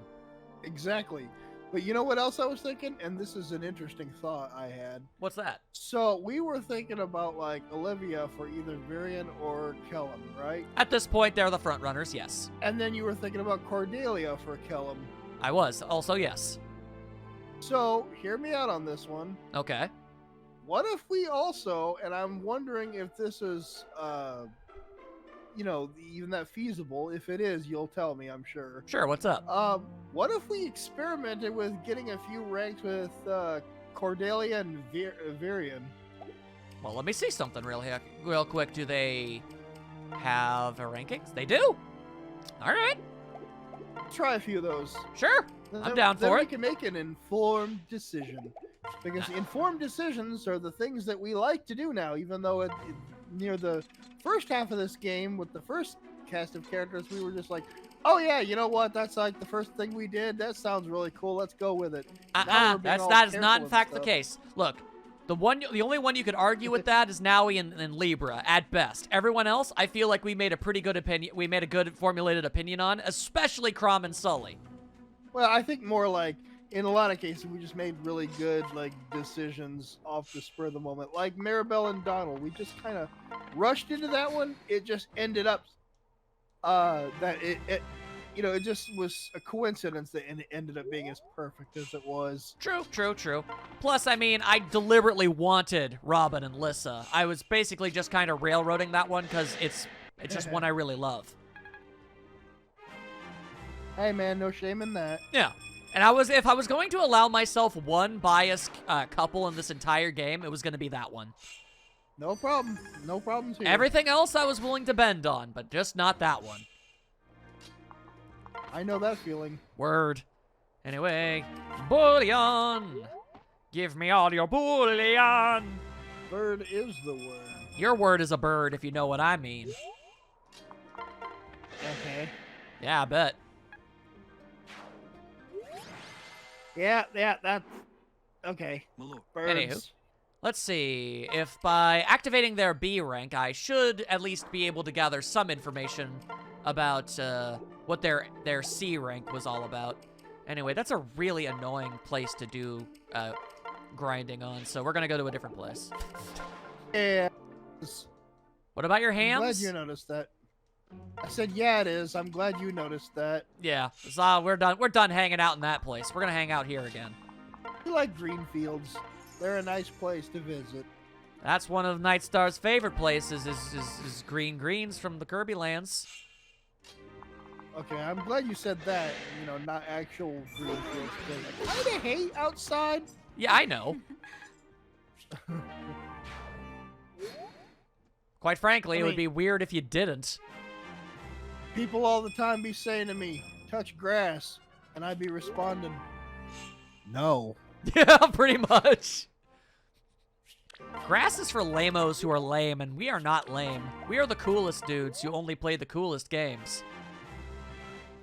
Exactly. But you know what else I was thinking? And this is an interesting thought I had. What's that? So we were thinking about like Olivia for either Virion or Kellum, right? At this point, they're the front runners, yes. And then you were thinking about Cordelia for Kellum. I was. Also, yes. So hear me out on this one. Okay. What if we also, and I'm wondering if this is, even that feasible. If it is, you'll tell me, I'm sure. Sure, what's up? What if we experimented with getting a few ranks with Cordelia and Virion? Well, let me see something real quick. Do they have rankings? They do. All right. Try a few of those. Sure. I'm down then for we it. can make an informed decision. Because informed decisions are the things that we like to do now, even though near the first half of this game with the first cast of characters, we were just like, oh yeah, you know what? That's like the first thing we did. That sounds really cool. Let's go with it. Now we're being all That is not in careful fact and the stuff. case. Look, the only one you could argue with that is Naui and Libra at best. Everyone else, I feel like we made a pretty good opinion. We made a good formulated opinion on, especially Crom and Sully. Well, I think more like in a lot of cases we just made really good like decisions off the spur of the moment. Like Maribel and Donald, we just kind of rushed into that one. It just ended up that it just was a coincidence that it ended up being as perfect as it was. True. Plus, I mean, I deliberately wanted Robin and Lissa. I was basically just kind of railroading that one because it's just one I really love. Hey man, no shame in that. Yeah. And if I was going to allow myself one biased couple in this entire game, it was going to be that one. No problem. No problems here. Everything else I was willing to bend on, but just not that one. I know that feeling. Word. Anyway, bullion. Give me all your bullion. Bird is the word. Your word is a bird, if you know what I mean. Okay. Yeah, I bet. Yeah, that's okay. My lord. Birds. Anywho. Let's see. If by activating their B rank, I should at least be able to gather some information about what their C rank was all about. Anyway, that's a really annoying place to do grinding on, so we're going to go to a different place. Yeah. What about your I'm hams? glad you noticed that. I said, yeah, it is. I'm glad you noticed that. Yeah, so we're done. We're done hanging out in that place. We're gonna hang out here again. You like green fields. They're a nice place to visit. That's one of Nightstar's favorite places. Is green greens from the Kirby lands. Okay, I'm glad you said that. Not actual green fields. 'Cause I kind of hate outside. Yeah, I know. Quite frankly, it would be weird if you didn't. People all the time be saying to me, touch grass. And I'd be responding, no. Yeah, pretty much. Grass is for lamos who are lame, and we are not lame. We are the coolest dudes who only play the coolest games.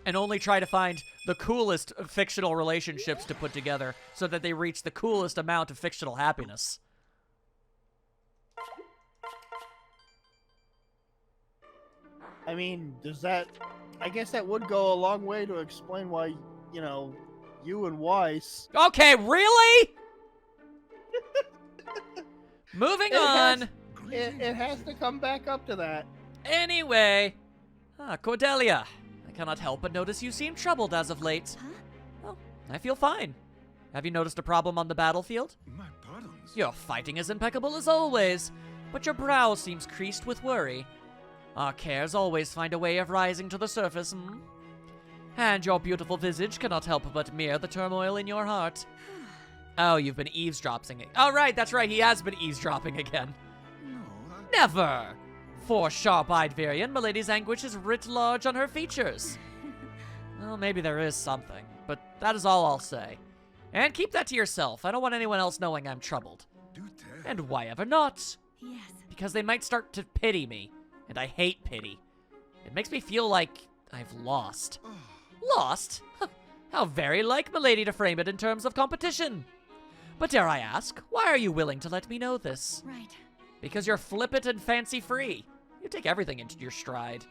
And only try to find the coolest fictional relationships to put together so that they reach the coolest amount of fictional happiness. I mean, does that... I guess that would go a long way to explain why, you know, you and Weiss... Okay, really? Moving on. It has to come back up to that. Anyway. Cordelia. I cannot help but notice you seem troubled as of late. Huh? Well, I feel fine. Have you noticed a problem on the battlefield? My pardons. Your fighting is impeccable as always, but your brow seems creased with worry. Our cares always find a way of rising to the surface, hmm? And your beautiful visage cannot help but mirror the turmoil in your heart. Oh, you've been eavesdropping. Oh, right, that's right, he has been eavesdropping again. No, Never! For sharp-eyed Varian, Milady's anguish is writ large on her features. Well, maybe there is something, but that is all I'll say. And keep that to yourself. I don't want anyone else knowing I'm troubled. do tell. And why ever not? Yes. Because they might start to pity me, and I hate pity. It makes me feel like I've lost. Oh, Lost? How very like Milady to frame it in terms of competition. But dare I ask, why are you willing to let me know this? Right. Because you're flippant and fancy-free. You take everything into your stride.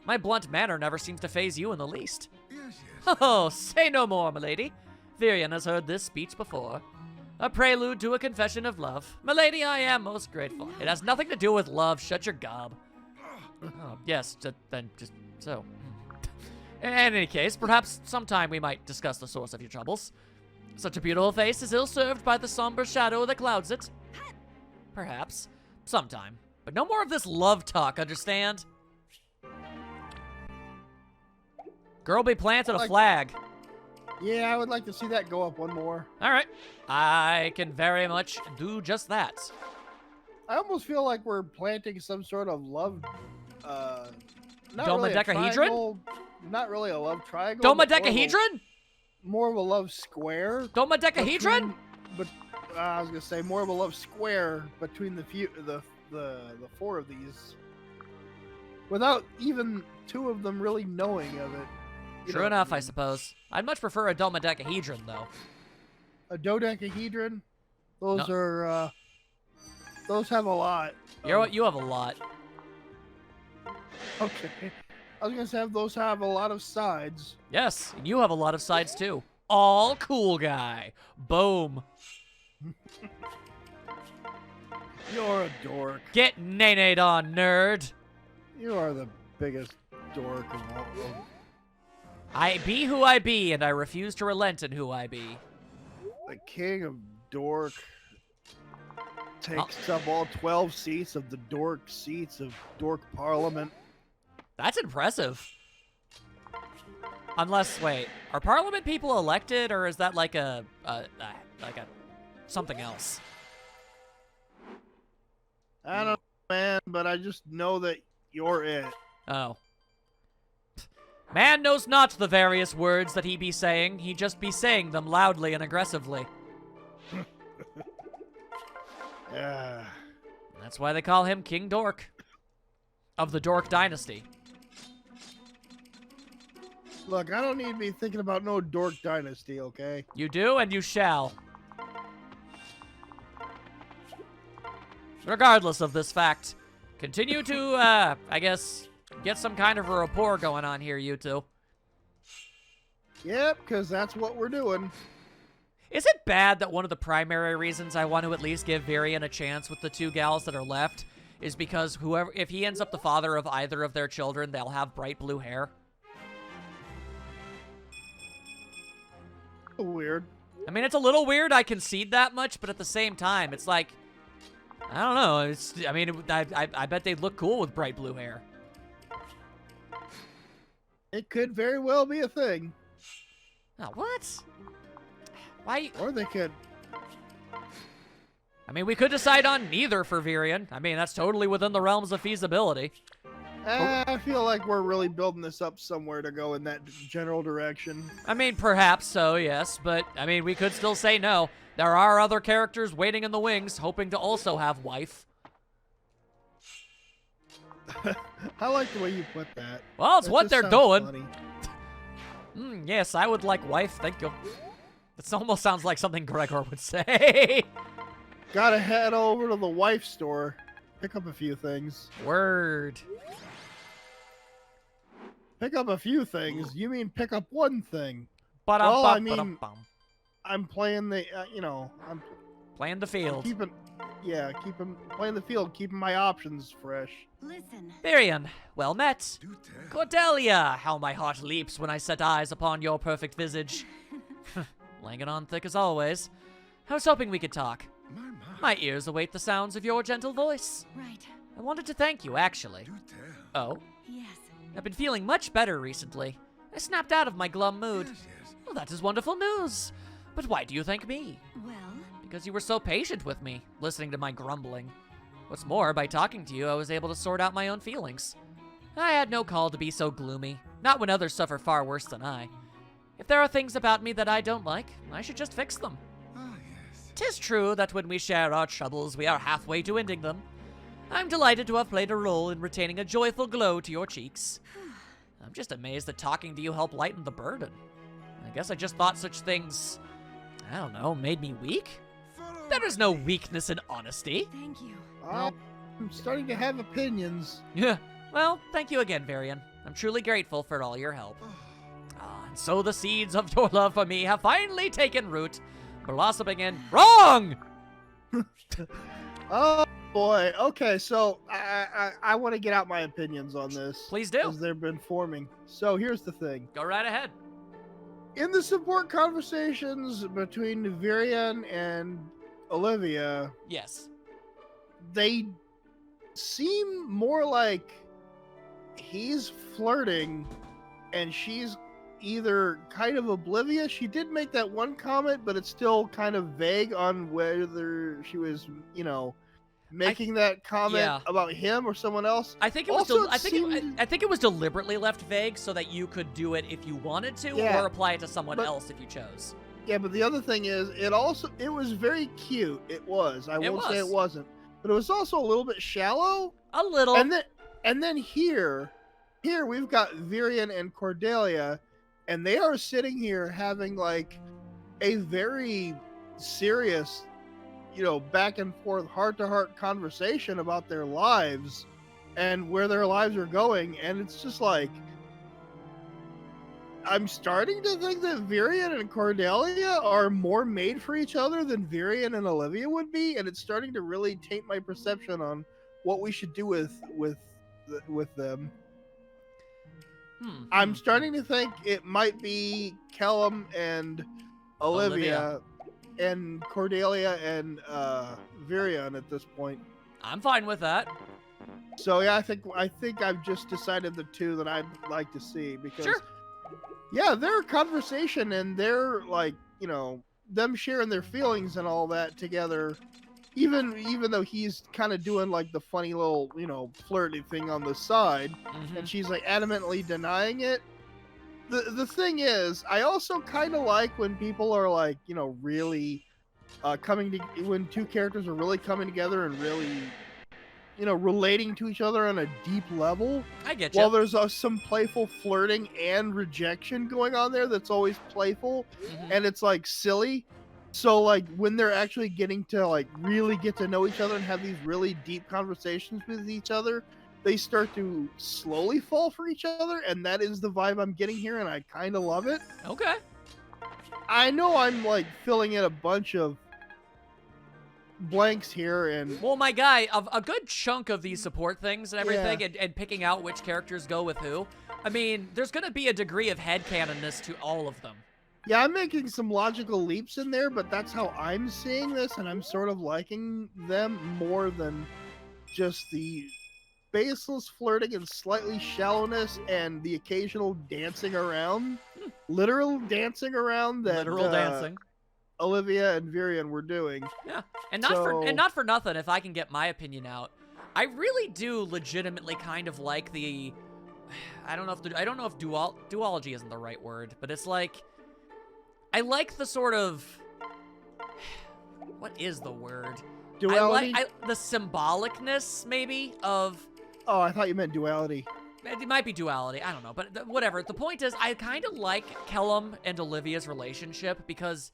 My blunt manner never seems to faze you in the least. yes, yes. Oh, say no more, milady. Virian has heard this speech before. A prelude to a confession of love. Milady, I am most grateful. It has nothing to do with love. Shut your gob. Oh, yes, then just so. In any case, perhaps sometime we might discuss the source of your troubles. Such a beautiful face is ill-served by the somber shadow that clouds it. Perhaps. Sometime. But no more of this love talk, understand? Girl be planted a flag. Yeah, I would like to see that go up one more. Alright. I can very much do just that. I almost feel like we're planting some sort of love, not really a Dodecahedron? triangle, not really a love triangle. but Domodecahedron? More of a love square. Domodecahedron? But I was gonna say more of a love square between the four of these, without even two of them really knowing of it. You True know, enough, I suppose. I'd much prefer a domodecahedron, though. A dodecahedron. Those No. are those have a lot. You have a lot. Okay. I was gonna say those have a lot of sides. Yes, and you have a lot of sides, too. All cool guy. Boom. You're a dork. Get nay-nayed on, nerd. You are the biggest dork of all. I be who I be, and I refuse to relent in who I be. The king of dork takes up all 12 seats of the dork seats of dork parliament. That's impressive. Unless, wait, are parliament people elected, or is that like a something else? I don't know, man, but I just know that you're it. Oh. Man knows not the various words that he be saying. He just be saying them loudly and aggressively. Yeah. That's why they call him King Dork. Of the Dork Dynasty. Look, I don't need to be thinking about no dork dynasty, okay? You do, and you shall. Regardless of this fact, continue to, I guess, get some kind of a rapport going on here, you two. Yep, because that's what we're doing. Is it bad that one of the primary reasons I want to at least give Varian a chance with the two gals that are left is because if he ends up the father of either of their children, they'll have bright blue hair? Weird. I mean, it's a little weird, I concede that much, but at the same time, it's like, I don't know. I mean, I bet they'd look cool with bright blue hair. It could very well be a thing. Oh, what? Why? Or they could. I mean, we could decide on neither for Varian. I mean, that's totally within the realms of feasibility. I feel like we're really building this up somewhere to go in that general direction. I mean, perhaps so, yes, but, I mean, we could still say no. There are other characters waiting in the wings, hoping to also have wife. I like the way you put that. Well, it's That what just they're sounds doing. funny. Yes, I would like wife, thank you. This almost sounds like something Gregor would say. Gotta head over to the wife store. Pick up a few things. Word. Pick up a few things? You mean pick up one thing? Ba-dum, Well, I mean- ba-dum-bum. I'm playing the, I'm Playing the field. playing the field, keeping my options fresh. Listen. Varian, well met. Do tell. Cordelia, how my heart leaps when I set eyes upon your perfect visage. Laying it on thick as always. I was hoping we could talk. My. My ears await the sounds of your gentle voice. Right. I wanted to thank you, actually. Do tell. Oh, Yes. I've been feeling much better recently. I snapped out of my glum mood. Yes. Well, that is wonderful news. But why do you thank me? Well, Because you were so patient with me, listening to my grumbling. What's more, by talking to you, I was able to sort out my own feelings. I had no call to be so gloomy, not when others suffer far worse than I. If there are things about me that I don't like, I should just fix them. Ah, yes. 'Tis true that when we share our troubles, we are halfway to ending them. I'm delighted to have played a role in retaining a joyful glow to your cheeks. I'm just amazed that talking to you helped lighten the burden. I guess I just thought such things, I don't know, made me weak? Follow There is no weakness in honesty. thank you. I'm starting to have opinions. Yeah. Well, thank you again, Varian. I'm truly grateful for all your help. And so the seeds of your love for me have finally taken root, blossoming in wrong! Oh boy. Okay, so I want to get out my opinions on this. Please do. As they've been forming. So here's the thing. Go right ahead. In the support conversations between Virian and Olivia, Yes. they seem more like he's flirting and she's either kind of oblivious. She did make that one comment, but it's still kind of vague on whether she was, making that comment yeah. about him or someone else. I think it was. Also, I think it was deliberately left vague so that you could do it if you wanted to, Yeah, or apply it to someone but- else if you chose. Yeah, but the other thing is, it was very cute. It was. I won't say it was. wasn't, but it was also a little bit shallow. A little. And then here we've got Virian and Cordelia, and they are sitting here having like a very serious, back and forth, heart to heart conversation about their lives and where their lives are going, and it's just like, I'm starting to think that Virian and Cordelia are more made for each other than Virian and Olivia would be, and it's starting to really taint my perception on what we should do with them. I'm starting to think it might be Kellum and Olivia and Cordelia and Virian at this point. I'm fine with that. So yeah, I think I've just decided the two that I'd like to see, because Sure. yeah, their conversation and their, like, them sharing their feelings and all that together, even though he's kind of doing like the funny little, flirty thing on the side, Mhm. and she's like adamantly denying it. The thing is, I also kind of like when people are like, really when two characters are really coming together and really, relating to each other on a deep level. I get you. While there's some playful flirting and rejection going on there that's always playful, Mhm. and it's like silly. So like when they're actually getting to like really get to know each other and have these really deep conversations with each other, they start to slowly fall for each other, and that is the vibe I'm getting here, and I kind of love it. Okay. I know I'm like filling in a bunch of blanks here, and Well, my guy, a good chunk of these support things and everything, and picking out which characters go with who, I mean, there's going to be a degree of headcanonness to all of them. yeah, I'm making some logical leaps in there, but that's how I'm seeing this, and I'm sort of liking them more than just the baseless flirting and slightly shallowness and the occasional dancing around, literal dancing around that Literal dancing. Olivia and Virian were doing. Yeah, and So- not for nothing. If I can get my opinion out, I really do legitimately kind of like the... I don't know if duology isn't the right word, but it's like... I like the sort of... What is the word? Duality? The symbolicness, maybe, of... Oh, I thought you meant duality. It might be duality, I don't know, but whatever. The point is, I kind of like Kellum and Olivia's relationship because,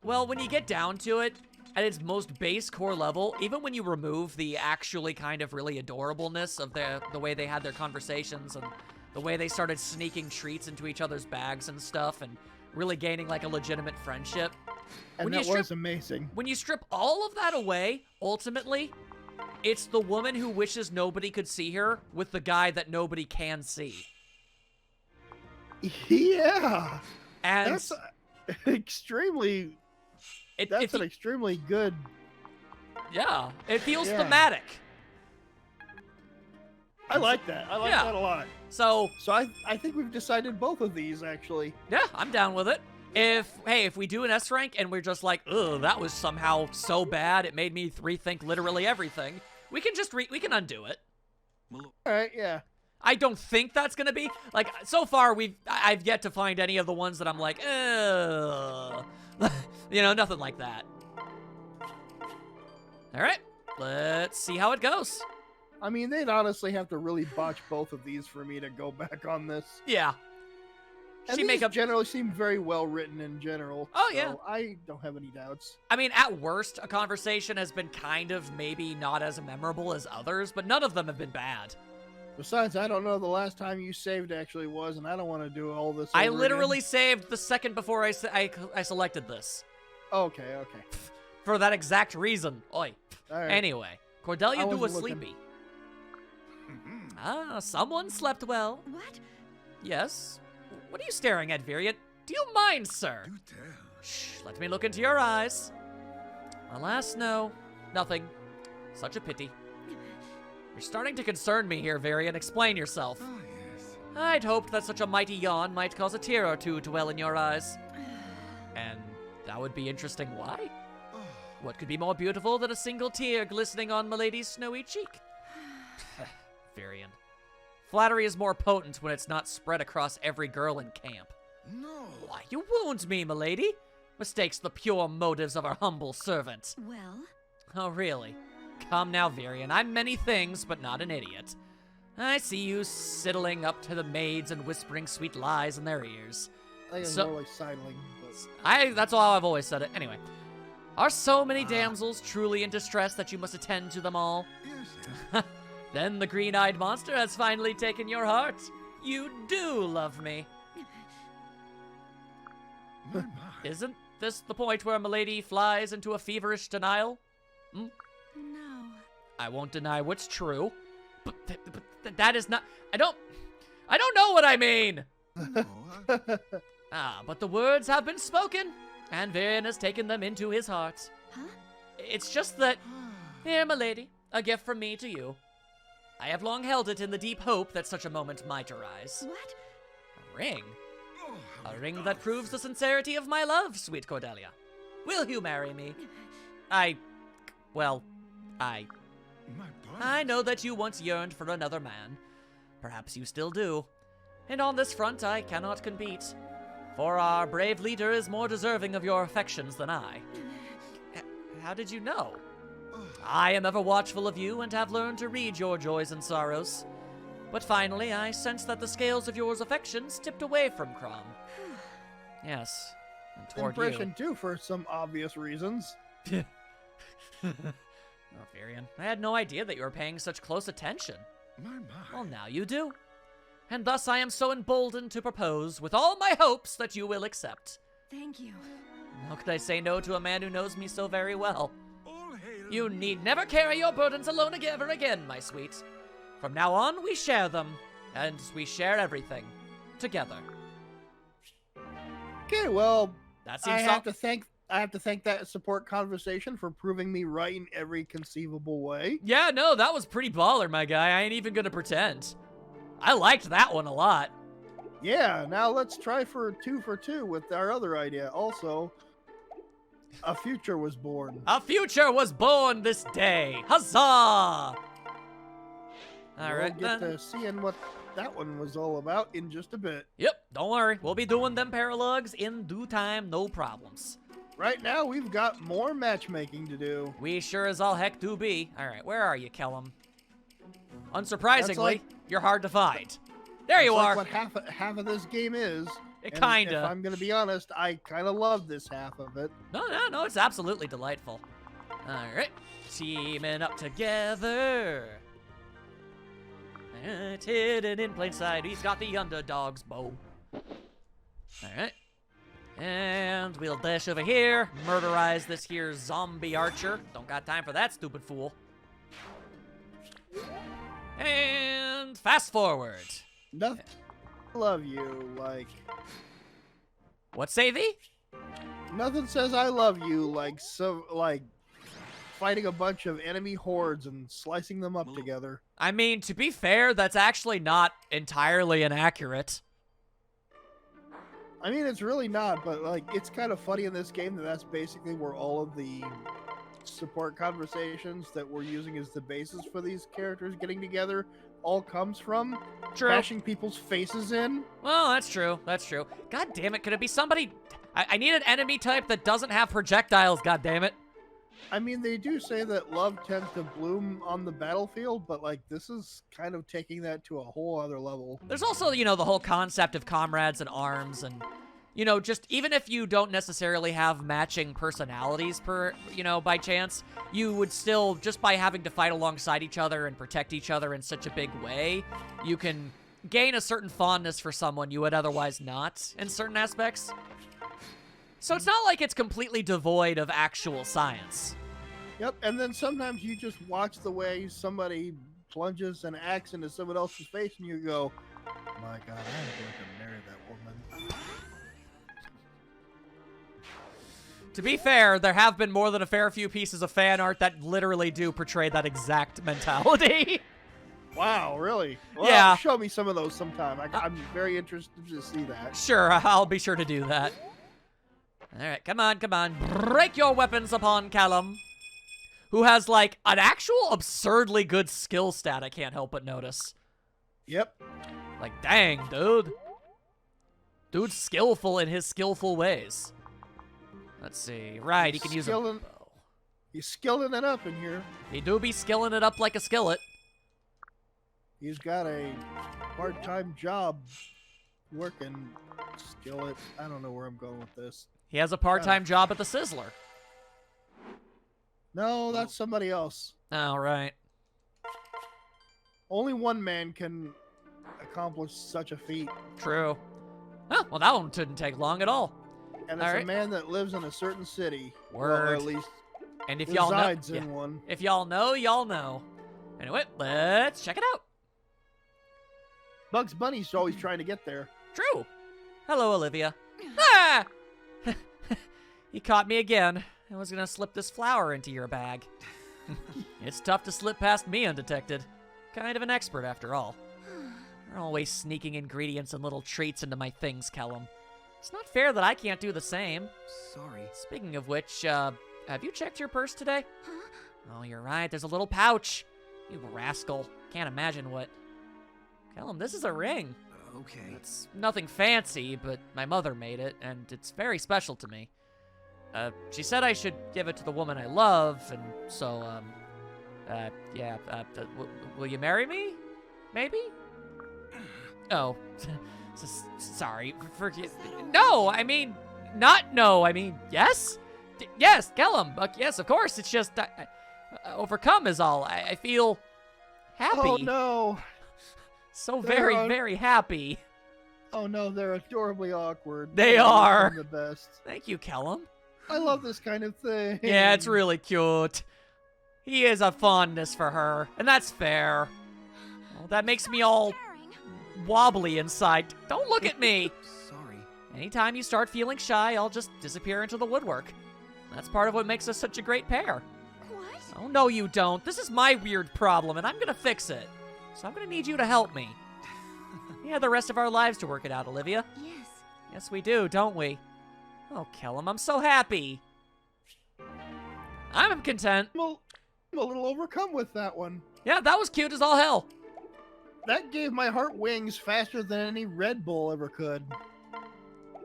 well, when you get down to it, at its most base core level, even when you remove the actually kind of really adorableness of the way they had their conversations and the way they started sneaking treats into each other's bags and stuff and really gaining like a legitimate friendship. And that was amazing. When you strip all of that away, ultimately, it's the woman who wishes nobody could see her with the guy that nobody can see. Yeah. And that's extremely... That's an extremely good... Yeah, it feels thematic. I like that. I like that a lot. So I think we've decided both of these, actually. Yeah, I'm down with it. If we do an S rank and we're just like, ugh, that was somehow so bad, it made me rethink literally everything, we can just we can undo it. All right, yeah. I don't think that's gonna be like so far. I've yet to find any of the ones that I'm like, ugh. You know, nothing like that. All right, let's see how it goes. I mean, they'd honestly have to really botch both of these for me to go back on this. Yeah. And these generally seem very well written in general. Oh, so yeah. I don't have any doubts. I mean, at worst, a conversation has been kind of maybe not as memorable as others, but none of them have been bad. Besides, I don't know the last time you saved actually was, and I don't want to do all this over I literally again. saved the second before I selected this. Okay. For that exact reason. Oi. All right. Anyway, Cordelia do a wasn't sleepy. Someone slept well. What? Yes. What are you staring at, Viriat? Do you mind, sir? Do tell. Shh, let me look into your eyes. Alas, no. Nothing. Such a pity. You're starting to concern me here, Varian. Explain yourself. Oh, yes. I'd hoped that such a mighty yawn might cause a tear or two to well in your eyes. And that would be interesting. Why? Oh, What could be more beautiful than a single tear glistening on milady's snowy cheek? Varian. Flattery is more potent when it's not spread across every girl in camp. no. Why, you wound me, milady. Mistakes the pure motives of our humble servant. Well, Oh, really? Come now, Varian. I'm many things, but not an idiot. I see you sidling up to the maids and whispering sweet lies in their ears. I think it's So- more like sidling. But... That's how I've always said it. Anyway. Are so many damsels truly in distress that you must attend to them all? Yes. Then the green-eyed monster has finally taken your heart. You do love me. My. Isn't this the point where milady flies into a feverish denial? no. I won't deny what's true. But that is not... I don't know what I mean! No. But the words have been spoken, and Varian has taken them into his heart. Huh? It's just that... Here, milady, a gift from me to you. I have long held it in the deep hope that such a moment might arise. What? A ring? Oh, how A ring that proves the sincerity of my love, sweet Cordelia. Will you marry me? I My I know that you once yearned for another man. Perhaps you still do. And on this front, I cannot compete. For our brave leader is more deserving of your affections than I. How did you know? I am ever watchful of you and have learned to read your joys and sorrows. But finally, I sense that the scales of your affections tipped away from Crom. Yes, and toward Impression, too, for some obvious reasons. you. Oh, Varian, I had no idea that you were paying such close attention. My. Well, now you do. And thus I am so emboldened to propose, with all my hopes, that you will accept. Thank you. How could I say no to a man who knows me so very well? All hail. You need never carry your burdens alone ever again, my sweet. From now on, we share them, and we share everything. Together. Okay, well, That I seems have to thank that support conversation for proving me right in every conceivable way. Yeah, no, that was pretty baller, my guy. I ain't even gonna pretend. I liked that one a lot. Yeah, now let's try for two with our other idea. Also, a future was born. A future was born this day. Huzzah! All right, We'll get then. to seeing what that one was all about in just a bit. Yep, don't worry. We'll be doing them paralogs in due time, no problems. Right now, we've got more matchmaking to do. We sure as all heck do be. All right, where are you, Kellum? Unsurprisingly, you're hard to find. There you That's are. like what half of this game is. It And kinda. If I'm gonna be honest, I kind of love this half of it. No, it's absolutely delightful. All right, teaming up together. It's hidden in plain sight. He's got the underdog's bow. All right. And we'll dash over here, murderize this here zombie archer. Don't got time for that stupid fool. And fast forward. Nothing. Love you like What say thee? nothing says I love you like fighting a bunch of enemy hordes and slicing them up together. I mean, to be fair, that's actually not entirely inaccurate. I mean, it's really not, but like it's kind of funny in this game that that's basically where all of the support conversations that we're using as the basis for these characters getting together all comes from. True. Bashing people's faces in. Well, that's true. That's true. God damn it, could it be somebody... I need an enemy type that doesn't have projectiles, god damn it. I mean, they do say that love tends to bloom on the battlefield, but like this is kind of taking that to a whole other level. There's also, you know, the whole concept of comrades and arms and, you know, just even if you don't necessarily have matching personalities by chance, you would still, just by having to fight alongside each other and protect each other in such a big way, you can gain a certain fondness for someone you would otherwise not in certain aspects. So it's not like it's completely devoid of actual science. Yep, and then sometimes you just watch the way somebody plunges an axe into someone else's face and you go, my God, I'm going to marry that woman. To be fair, there have been more than a fair few pieces of fan art that literally do portray that exact mentality. Wow, really? Well, Yeah. show me some of those sometime. I'm very interested to see that. Sure, I'll be sure to do that. All right, come on. Break your weapons upon Callum, who has, like, an actual absurdly good skill stat I can't help but notice. Yep. Like, dang, dude. Dude's skillful in his skillful ways. Let's see. Right, he can use a bow. He's skilling it up in here. He do be skilling it up like a skillet. He's got a part-time job working skillet. I don't know where I'm going with this. He has a part-time job at the Sizzler. No, that's somebody else. All right. Only one man can accomplish such a feat. True. Huh, well, that one didn't take long at all. And it's All right. a man that lives in a certain city. Word. Well, or at least And if y'all know, resides in one. if y'all know, y'all know. Anyway, let's check it out. Bugs Bunny's always trying to get there. True. Hello, Olivia. Ah! You caught me again. I was gonna slip this flower into your bag. It's tough to slip past me undetected. Kind of an expert, after all. You're always sneaking ingredients and little treats into my things, Kellum. It's not fair that I can't do the same. Sorry. Speaking of which, have you checked your purse today? Huh? Oh, you're right. There's a little pouch. You rascal. Can't imagine what... Kellum, this is a ring. Okay. It's nothing fancy, but my mother made it, and it's very special to me. She said I should give it to the woman I love, and so, will you marry me? Maybe? Oh, sorry. No, I mean, not no, I mean, yes? Yes, Kellum, yes, of course, it's just, overcome is all. I feel happy. Oh no! So They're very, on- very happy. Oh no, they're adorably awkward. They Oh, are. they're the best. Thank you, Kellum. I love this kind of thing. Yeah, it's really cute. He has a fondness for her, and that's fair. Well, that makes me all Caring. wobbly inside. Don't look at me. Sorry. Anytime you start feeling shy, I'll just disappear into the woodwork. That's part of what makes us such a great pair. What? Oh, no, you don't. This is my weird problem, and I'm gonna fix it. So I'm gonna need you to help me. We have the rest of our lives to work it out, Olivia. Yes. Yes, we do, don't we? Oh, Kellum, I'm so happy. I'm content. I'm a little overcome with that one. Yeah, that was cute as all hell. that gave my heart wings faster than any Red Bull ever could.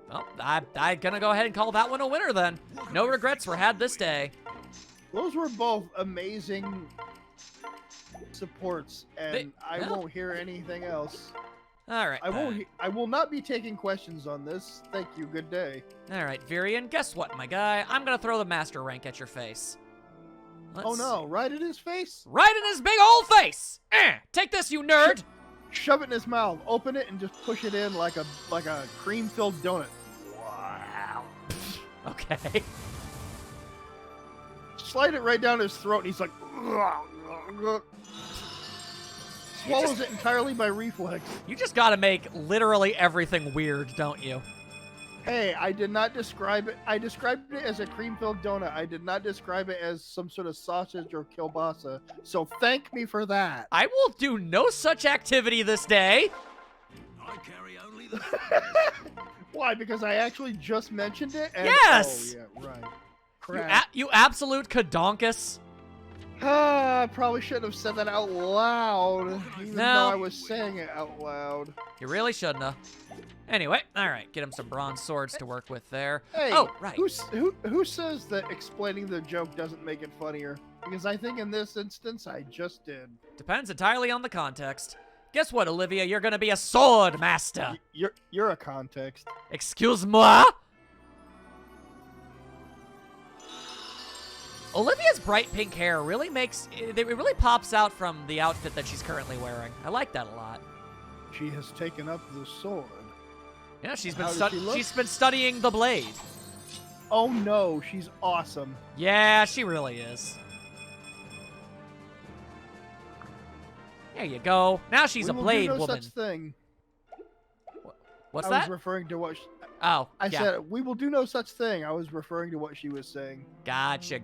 Well, I'm gonna go ahead and call that one a winner then. No regrets were had this day. Those were both amazing supports, and I yeah. won't hear anything else. All right. I will not be taking questions on this. Thank you. Good day. All right, Virion, guess what, my guy? I'm gonna throw the master rank at your face. Oh no! Right in his face. Right in his big old face! Take this, you nerd! Shove it in his mouth. Open it and just push it in like a cream-filled donut. Wow. Okay. Slide it right down his throat, and he's like, swallows it entirely by reflex. You just gotta make literally everything weird, don't you? Hey, I did not describe it. I described it as a cream-filled donut. I did not describe it as some sort of sausage or kielbasa. So thank me for that. I will do no such activity this day. I carry only the. Why? Because I actually just mentioned it? And, Yes! Oh, yeah, right. Crap. You absolute cadonkus. I probably shouldn't have said that out loud, even No. though I was saying it out loud. You really shouldn't have. Anyway, all right, get him some bronze swords to work with there. Hey, oh, right. Who says that explaining the joke doesn't make it funnier? Because I think in this instance, I just did. Depends entirely on the context. Guess what, Olivia? You're gonna be a sword master. You're a context. Excuse-moi? Olivia's bright pink hair really it really pops out from the outfit that she's currently wearing. I like that a lot. She has taken up the sword. Yeah, she's How does she look? she's been studying the blade. Oh no, she's awesome. Yeah, she really is. There you go. Now she's We a will blade do no woman. such thing. What's I that? was referring to what Oh, I yeah. said. We will do no such thing. I was referring to what she was saying. Gotcha.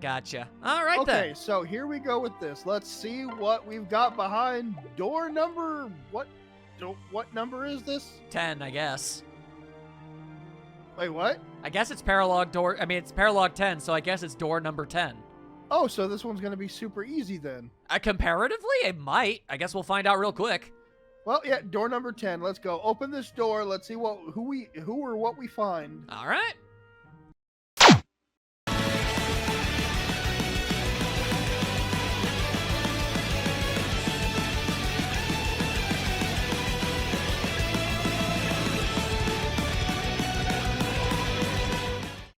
All right Okay, then. so here we go with this. Let's see what we've got behind door number. What number is this? 10, I guess. Wait, what? I guess it's it's paralog 10, so I guess it's door number 10. Oh, so this one's gonna be super easy then. Comparatively, it might. I guess we'll find out real quick. Well, yeah, door number 10. Let's go. Open this door. Let's see who or what we find. All right.